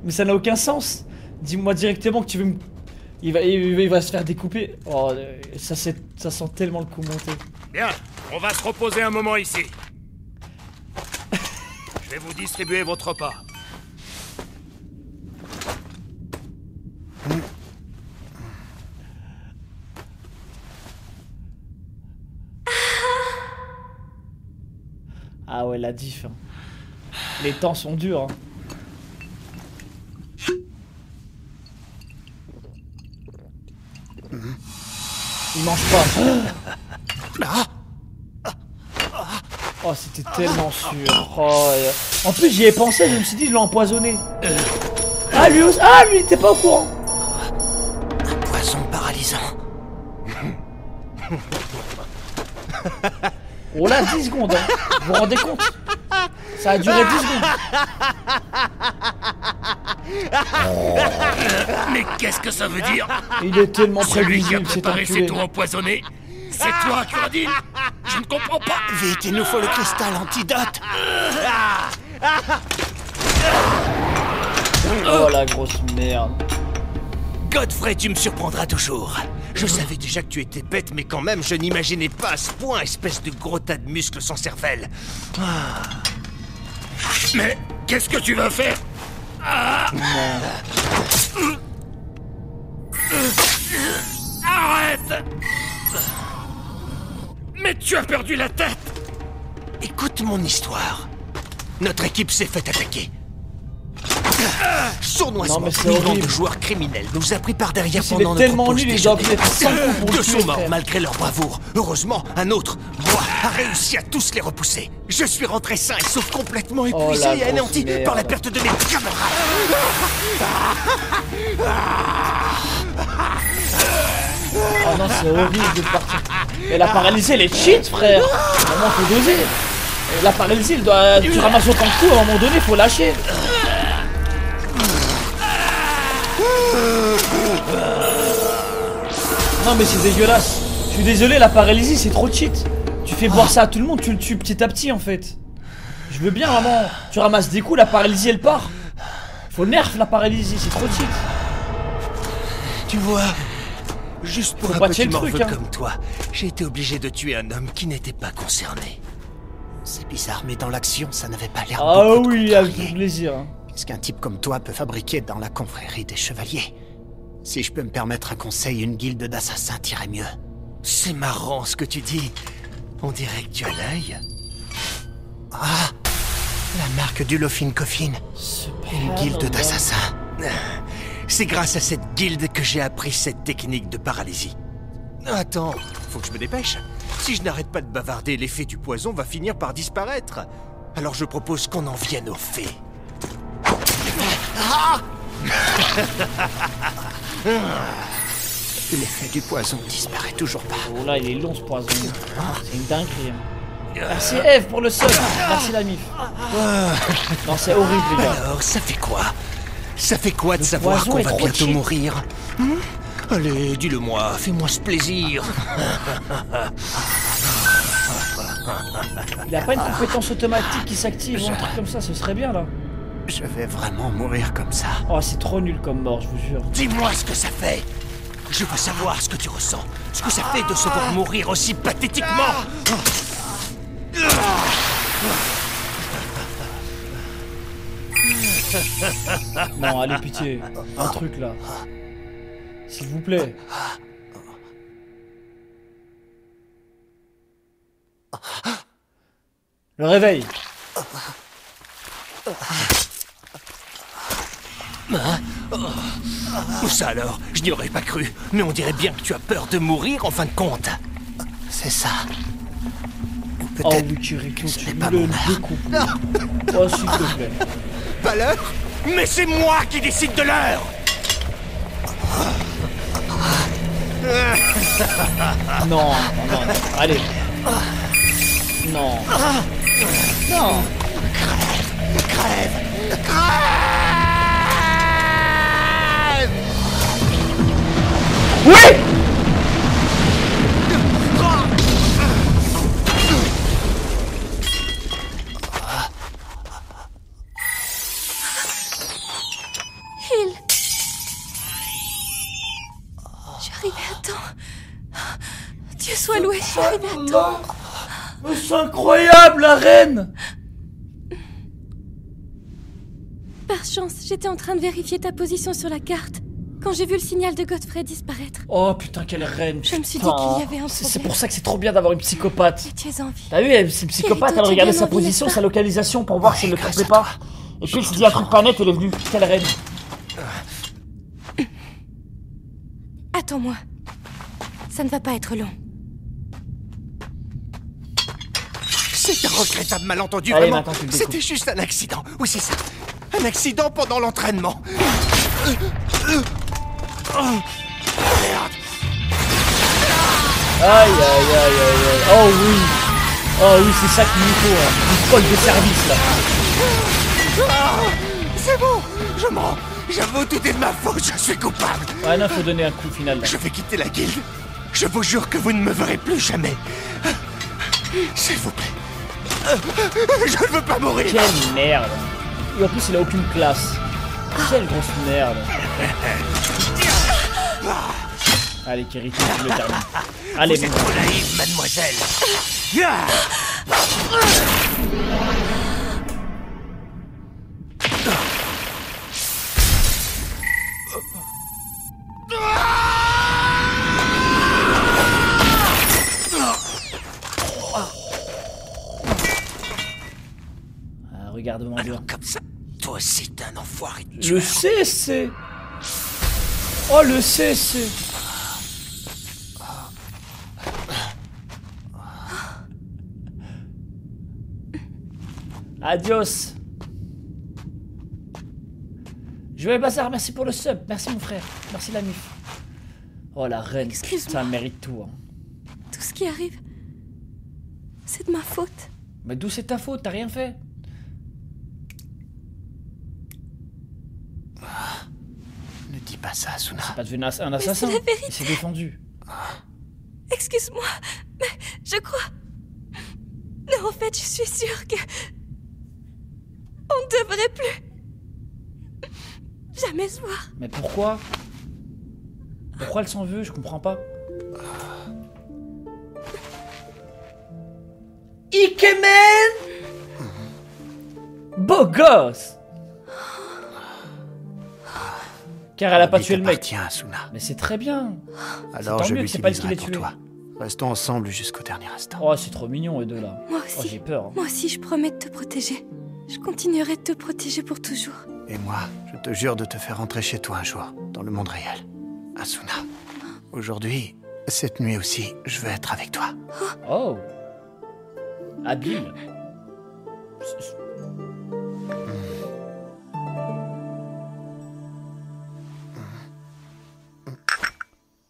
Mais ça n'a aucun sens. Dis-moi directement que tu veux me... Il va se faire découper. Oh, ça sent tellement le coup monter. Bien, on va se reposer un moment ici. Je vais vous distribuer votre repas. Ah ouais, la diff. Hein. Les temps sont durs. Hein. Il mange pas. Oh, c'était tellement sûr. Oh, en plus, j'y ai pensé, je me suis dit, il l'a empoisonné. Ah, lui aussi. Ah, lui, il était pas au courant. Un poison paralysant. Oh là, 10 secondes. Hein. Vous vous rendez compte? Ça a duré 10 secondes. Mais qu'est-ce que ça veut dire? Il est tellement Celui qui a prévisible, c'est préparé enculé. ces tours empoisonnés, c'est toi, Curadine? Je ne comprends pas. Vite, il nous faut le cristal antidote. Oh la grosse merde. Godfrey, tu me surprendras toujours. Je savais déjà que tu étais bête, mais quand même, je n'imaginais pas à ce point, espèce de gros tas de muscles sans cervelle. Mais qu'est-ce que tu vas faire? Arrête! Mais tu as perdu la tête! Écoute mon histoire. Notre équipe s'est fait attaquer. Sournoisement, Non, mais c'est une bande horrible. de joueurs criminels nous a pris par derrière Il pendant est notre tellement pause nul, il déjeuner. doit être 100 coups pour le Deux tuer, sont morts frère. malgré leur bravoure. Heureusement, un autre, moi, a réussi à tous les repousser. Je suis rentré sain et sauf complètement épuisé la et grosse anéanti merde. par la perte de mes camarades. Oh non, c'est horrible de partir. Et la paralysie, elle est cheat, frère. À un moment, faut doser. Et la paralysie, elle doit... tu ramasses autant de coups, à un moment donné, faut lâcher. Non, mais c'est dégueulasse. Je suis désolé, la paralysie, c'est trop cheat. Tu fais boire ça à tout le monde, tu le tues petit à petit, en fait. Je veux bien, vraiment. Tu ramasses des coups, la paralysie, elle part. Faut nerf la paralysie, c'est trop cheat. Tu vois, juste pour Faut un pas petit tuer le truc, morveux hein. comme toi, j'ai été obligé de tuer un homme qui n'était pas concerné. C'est bizarre, mais dans l'action, ça n'avait pas l'air Ah beaucoup de oui, avec contrarier. plaisir. Hein. Qu'est-ce qu'un type comme toi peut fabriquer dans la confrérie des chevaliers? Si je peux me permettre un conseil, une guilde d'assassins tirait mieux. C'est marrant ce que tu dis. On dirait que tu as l'œil. Ah, La marque du Lofin Coffin. Une guilde d'assassins. C'est grâce à cette guilde que j'ai appris cette technique de paralysie. Attends, faut que je me dépêche. Si je n'arrête pas de bavarder, l'effet du poison va finir par disparaître. Alors je propose qu'on en vienne aux fées. L'effet du poison disparaît toujours pas. Oh là, il est long ce poison. C'est une dinguerie. Merci Eve pour le sub. Merci la mif. Non, c'est horrible les gars. Alors, ça fait quoi? Ça fait quoi de savoir poison qu'on est va trop bientôt cheap. mourir? Allez, dis-le-moi, fais-moi ce plaisir. Il a pas une compétence automatique qui s'active ou un truc comme ça, ce serait bien là. Je vais vraiment mourir comme ça. Oh, c'est trop nul comme mort, je vous jure. Dis-moi ce que ça fait. Je veux savoir ce que tu ressens. Ce que ça fait de se voir mourir aussi pathétiquement. Non, allez, pitié. Un truc là. S'il vous plaît. Le réveil. Où ça alors? Je n'y aurais pas cru. Mais on dirait bien que tu as peur de mourir en fin de compte. C'est ça. Oh Peut-être oui, Kirito, ce tu n'est me pas le mon heure. découpes. Oh, s'il te plaît. Pas l'heure? Mais c'est moi qui décide de l'heure. Non, non, non. Allez. Non. Non. Oui! Hill. J'arrivais à temps. Dieu soit loué, j'arrivais à temps. Mais c'est incroyable, la reine! Par chance, j'étais en train de vérifier ta position sur la carte quand j'ai vu le signal de Godfrey disparaître. Oh putain, quelle reine! Je me suis dit putain. qu'il y avait un C'est problème. pour ça que c'est trop bien d'avoir une psychopathe. Et tu es en vie. T'as vu, c'est une psychopathe, Kirito, elle regardait tu sa es bien en vie, position, n'est-ce sa pas? localisation pour voir si elle le trompait pas. Et puis elle s'est dit un truc pas net, elle est venue. Quelle reine! Attends-moi. Ça ne va pas être long. C'est un regrettable malentendu, Allez, vraiment. maintenant, tu le découpes. C'était juste un accident. Oui, c'est ça. Un accident pendant l'entraînement. Merde. Aïe aïe aïe aïe aïe. Oh oui! Oh oui, c'est ça qu'il nous faut, hein. Une folle de service là. C'est bon. Je mens. J'avoue, tout est de ma faute. Je suis coupable. Ouais, non, faut donner un coup final là. Je vais quitter la guilde. Je vous jure que vous ne me verrez plus jamais. S'il vous plaît. Je ne veux pas mourir. Quelle merde! Et en plus, il a aucune classe. Quelle grosse merde! Allez, Kirito, tu le termines. Allez, Vous êtes bon. trop naïve, mademoiselle. Ah, regarde-moi bien. Comme ça, toi aussi t'es un enfoiré de Le tueur. CC! Oh, le CC! Adios! Joël Bazar, merci pour le sub. Merci mon frère. Merci la mif. Oh la reine, Excuse-moi. ça mérite tout. Hein. Tout ce qui arrive, c'est de ma faute. Mais d'où c'est ta faute? T'as rien fait. Ne dis pas ça, Asuna. T'es pas devenu un assassin. c'est la vérité. Il s'est défendu. Excuse-moi, mais je crois... Non, en fait, je suis sûre que... On ne devrait plus... Jamais se voir. Mais pourquoi? Pourquoi elle s'en veut? Je comprends pas. Ikemen! Beau gosse! Car elle a pas tué le mec. Tiens, Asuna. Mais c'est très bien. Alors tant je mieux que c'est pas elle qui l'utiliserai l'ait pour tué. toi. Restons ensemble jusqu'au dernier instant. Oh, c'est trop mignon, eux deux là. Moi Oh, aussi. j'ai peur. Moi aussi, je promets de te protéger. Je continuerai de te protéger pour toujours. Et moi, je te jure de te faire rentrer chez toi un jour, dans le monde réel. Asuna, aujourd'hui, cette nuit aussi, je veux être avec toi. Oh. Habile.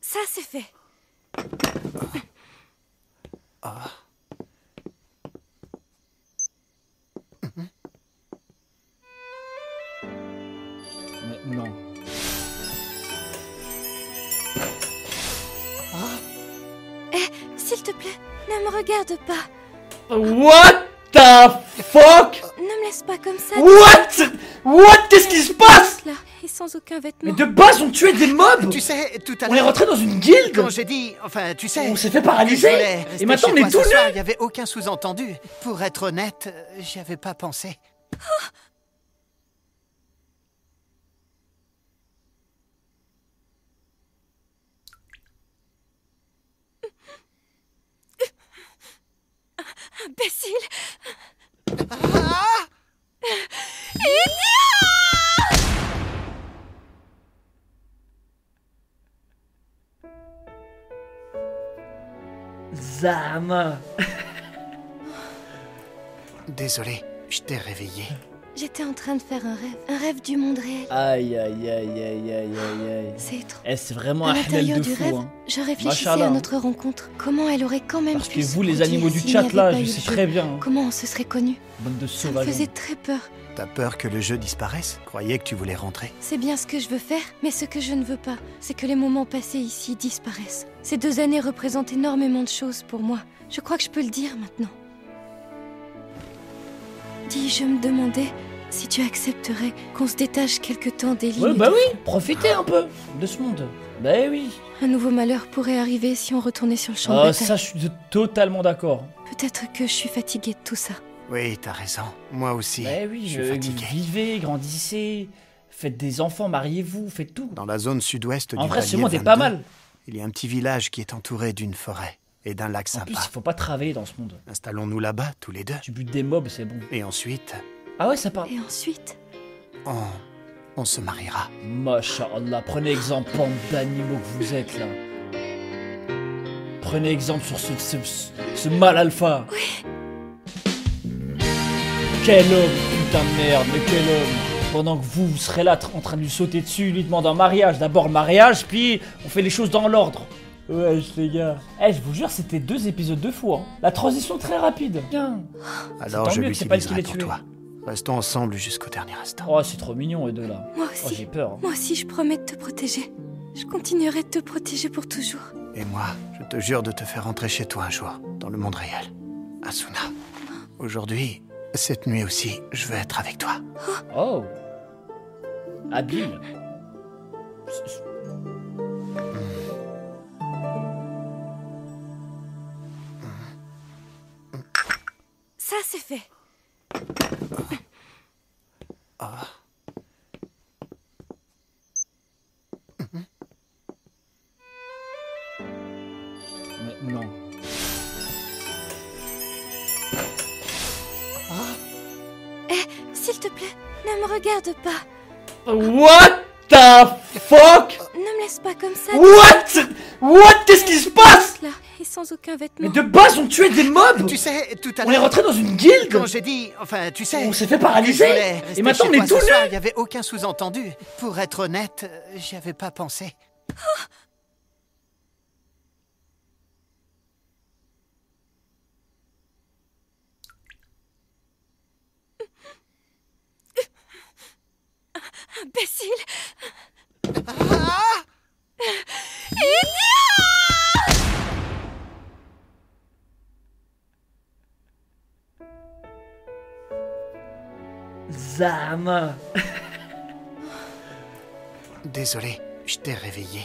Ça, c'est fait. Mais non. S'il te plaît, ne me regarde pas. What the fuck? Ne me laisse pas comme ça. What? Qu'est-ce qui se passe? Là, et sans aucun Mais vêtement. de base, on tuait des mobs. Tu sais, tout à On est l'heure, rentré dans une guilde. quand j'ai dit, enfin, tu sais... On s'est fait que je paralyser. voulais rester Et maintenant, chez on est toi tout ce soir, nus. il n'y avait aucun sous-entendu. Pour être honnête, j'y avais pas pensé. Imbécile. Zama. Désolé, je t'ai réveillé. J'étais en train de faire un rêve du monde réel. Aïe, aïe, aïe, aïe, aïe, aïe, aïe. C'est étrange. Eh, c'est vraiment À un halal l'intérieur de du fou, rêve, hein. je réfléchissais Machallah, à hein. notre rencontre. Comment elle aurait quand même Parce pu que se vous, les produire animaux du s'il n'y chat, avait là, pas je eu sais le jeu. très bien. hein. Comment on se serait connus? Bande de Ça me sauvages. faisait très peur. T'as peur que le jeu disparaisse? Croyais que tu voulais rentrer? C'est bien ce que je veux faire, mais ce que je ne veux pas, c'est que les moments passés ici disparaissent. Ces 2 années représentent énormément de choses pour moi. Je crois que je peux le dire maintenant. Dis, je me demandais si tu accepterais qu'on se détache quelque temps des lignes. Ouais, bah de oui, fond. profitez un peu de ce monde. Bah oui. Un nouveau malheur pourrait arriver si on retournait sur le champ de Ah, bataille. ça, je suis totalement d'accord. Peut-être que je suis fatiguée de tout ça. Oui, t'as raison. Moi aussi, Bah oui, je suis fatigué. vivez, grandissez, faites des enfants, mariez-vous, faites tout. Dans la zone sud-ouest En du vrai, ce Valier monde est 22, pas mal. il y a un petit village qui est entouré d'une forêt et d'un lac En plus, sympa. il faut pas travailler dans ce monde. Installons-nous là-bas, tous les deux. Tu butes des mobs, c'est bon. Et ensuite, Ah ouais, ça parle. Et ensuite, on se mariera. Masha'Allah, prenez exemple, bande d'animaux que vous êtes là. Prenez exemple sur ce mâle alpha. Oui. Quel homme, putain de merde, mais quel homme. Pendant que vous serez là en train de lui sauter dessus, lui demande un mariage. D'abord le mariage, puis on fait les choses dans l'ordre. Ouais, les gars. Eh, je vous jure, c'était 2 épisodes de fou, hein. La transition très rapide. Bien. Alors tant je mieux que c'est pas lui qui l'utiliserai l'ait pour tué. toi. Restons ensemble jusqu'au dernier instant. Oh, c'est trop mignon, les deux là. moi Oh, aussi. j'ai peur. hein. Moi aussi, je promets de te protéger. Je continuerai de te protéger pour toujours. Et moi, je te jure de te faire rentrer chez toi un jour, dans le monde réel. Asuna, aujourd'hui, cette nuit aussi, je veux être avec toi. Oh. Habile. Ça, c'est fait. Mais non. S'il te plaît, ne me regarde pas. What the fuck? Ne me laisse pas comme ça. What? Qu'est-ce qui se passe? Là, et sans aucun Mais vêtement. de base, on tuait des mobs. Tu sais, tout à On est l'heure, rentré dans une guilde. quand j'ai dit, enfin, tu sais... On s'est fait que je paralyser. voulais rester Et maintenant, chez on est toi tout ce soir, nus. il n'y avait aucun sous-entendu. Pour être honnête, j'y avais pas pensé. Imbécile. Zama. Désolé, je t'ai réveillé.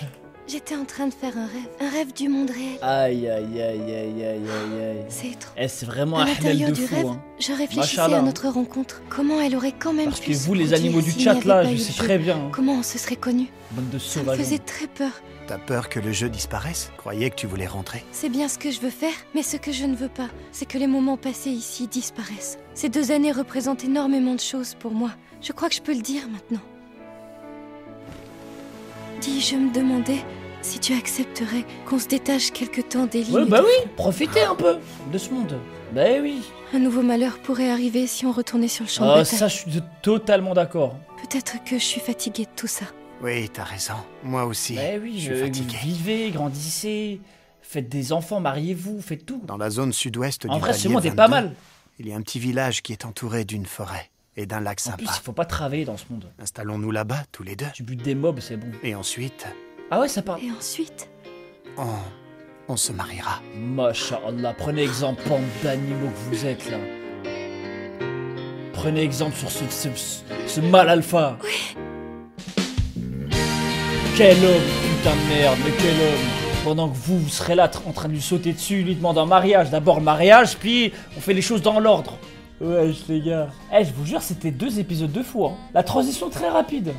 J'étais en train de faire un rêve du monde réel. Aïe, aïe, aïe, aïe, aïe, aïe, aïe. C'est étrange. Eh, c'est vraiment À un halal l'intérieur de du fou, rêve, hein. je réfléchissais Machallah, à hein. notre rencontre. Comment elle aurait quand même Parce pu que se vous, les produire animaux du s'il n'y chat, avait là, pas je eu sais le jeu. très bien. hein. Comment on se serait connus? Bande de Ça me sauvages. faisait très peur. T'as peur que le jeu disparaisse? Croyais que tu voulais rentrer. C'est bien ce que je veux faire, mais ce que je ne veux pas, c'est que les moments passés ici disparaissent. Ces 2 années représentent énormément de choses pour moi. Je crois que je peux le dire maintenant. Dis, je me demandais si tu accepterais qu'on se détache quelque temps des lignes. Ouais, bah oui, profitez un peu de ce monde. Bah oui. Un nouveau malheur pourrait arriver si on retournait sur le champ de Ah, bataille. ça, je suis totalement d'accord. Peut-être que je suis fatiguée de tout ça. Oui, t'as raison. Moi aussi. Bah oui, je suis fatigué. vivez, grandissez, faites des enfants, mariez-vous, faites tout. Dans la zone sud-ouest du En vrai, palier ce monde est 22, pas mal. il y a un petit village qui est entouré d'une forêt et d'un lac En sympa. plus, il faut pas travailler dans ce monde. Installons-nous là-bas, tous les deux. Tu butes des mobs, c'est bon. Et ensuite, Ah ouais, ça part. Et ensuite, on se mariera. Masha'Allah, prenez exemple, bande d'animaux que vous êtes là. Prenez exemple sur ce mâle alpha. Oui. Quel homme, putain de merde, mais quel homme. Pendant que vous serez là en train de lui sauter dessus, lui demander un mariage. D'abord le mariage, puis on fait les choses dans l'ordre. Wesh les gars. Eh, je vous jure, c'était 2 épisodes de fou, hein. La transition très rapide.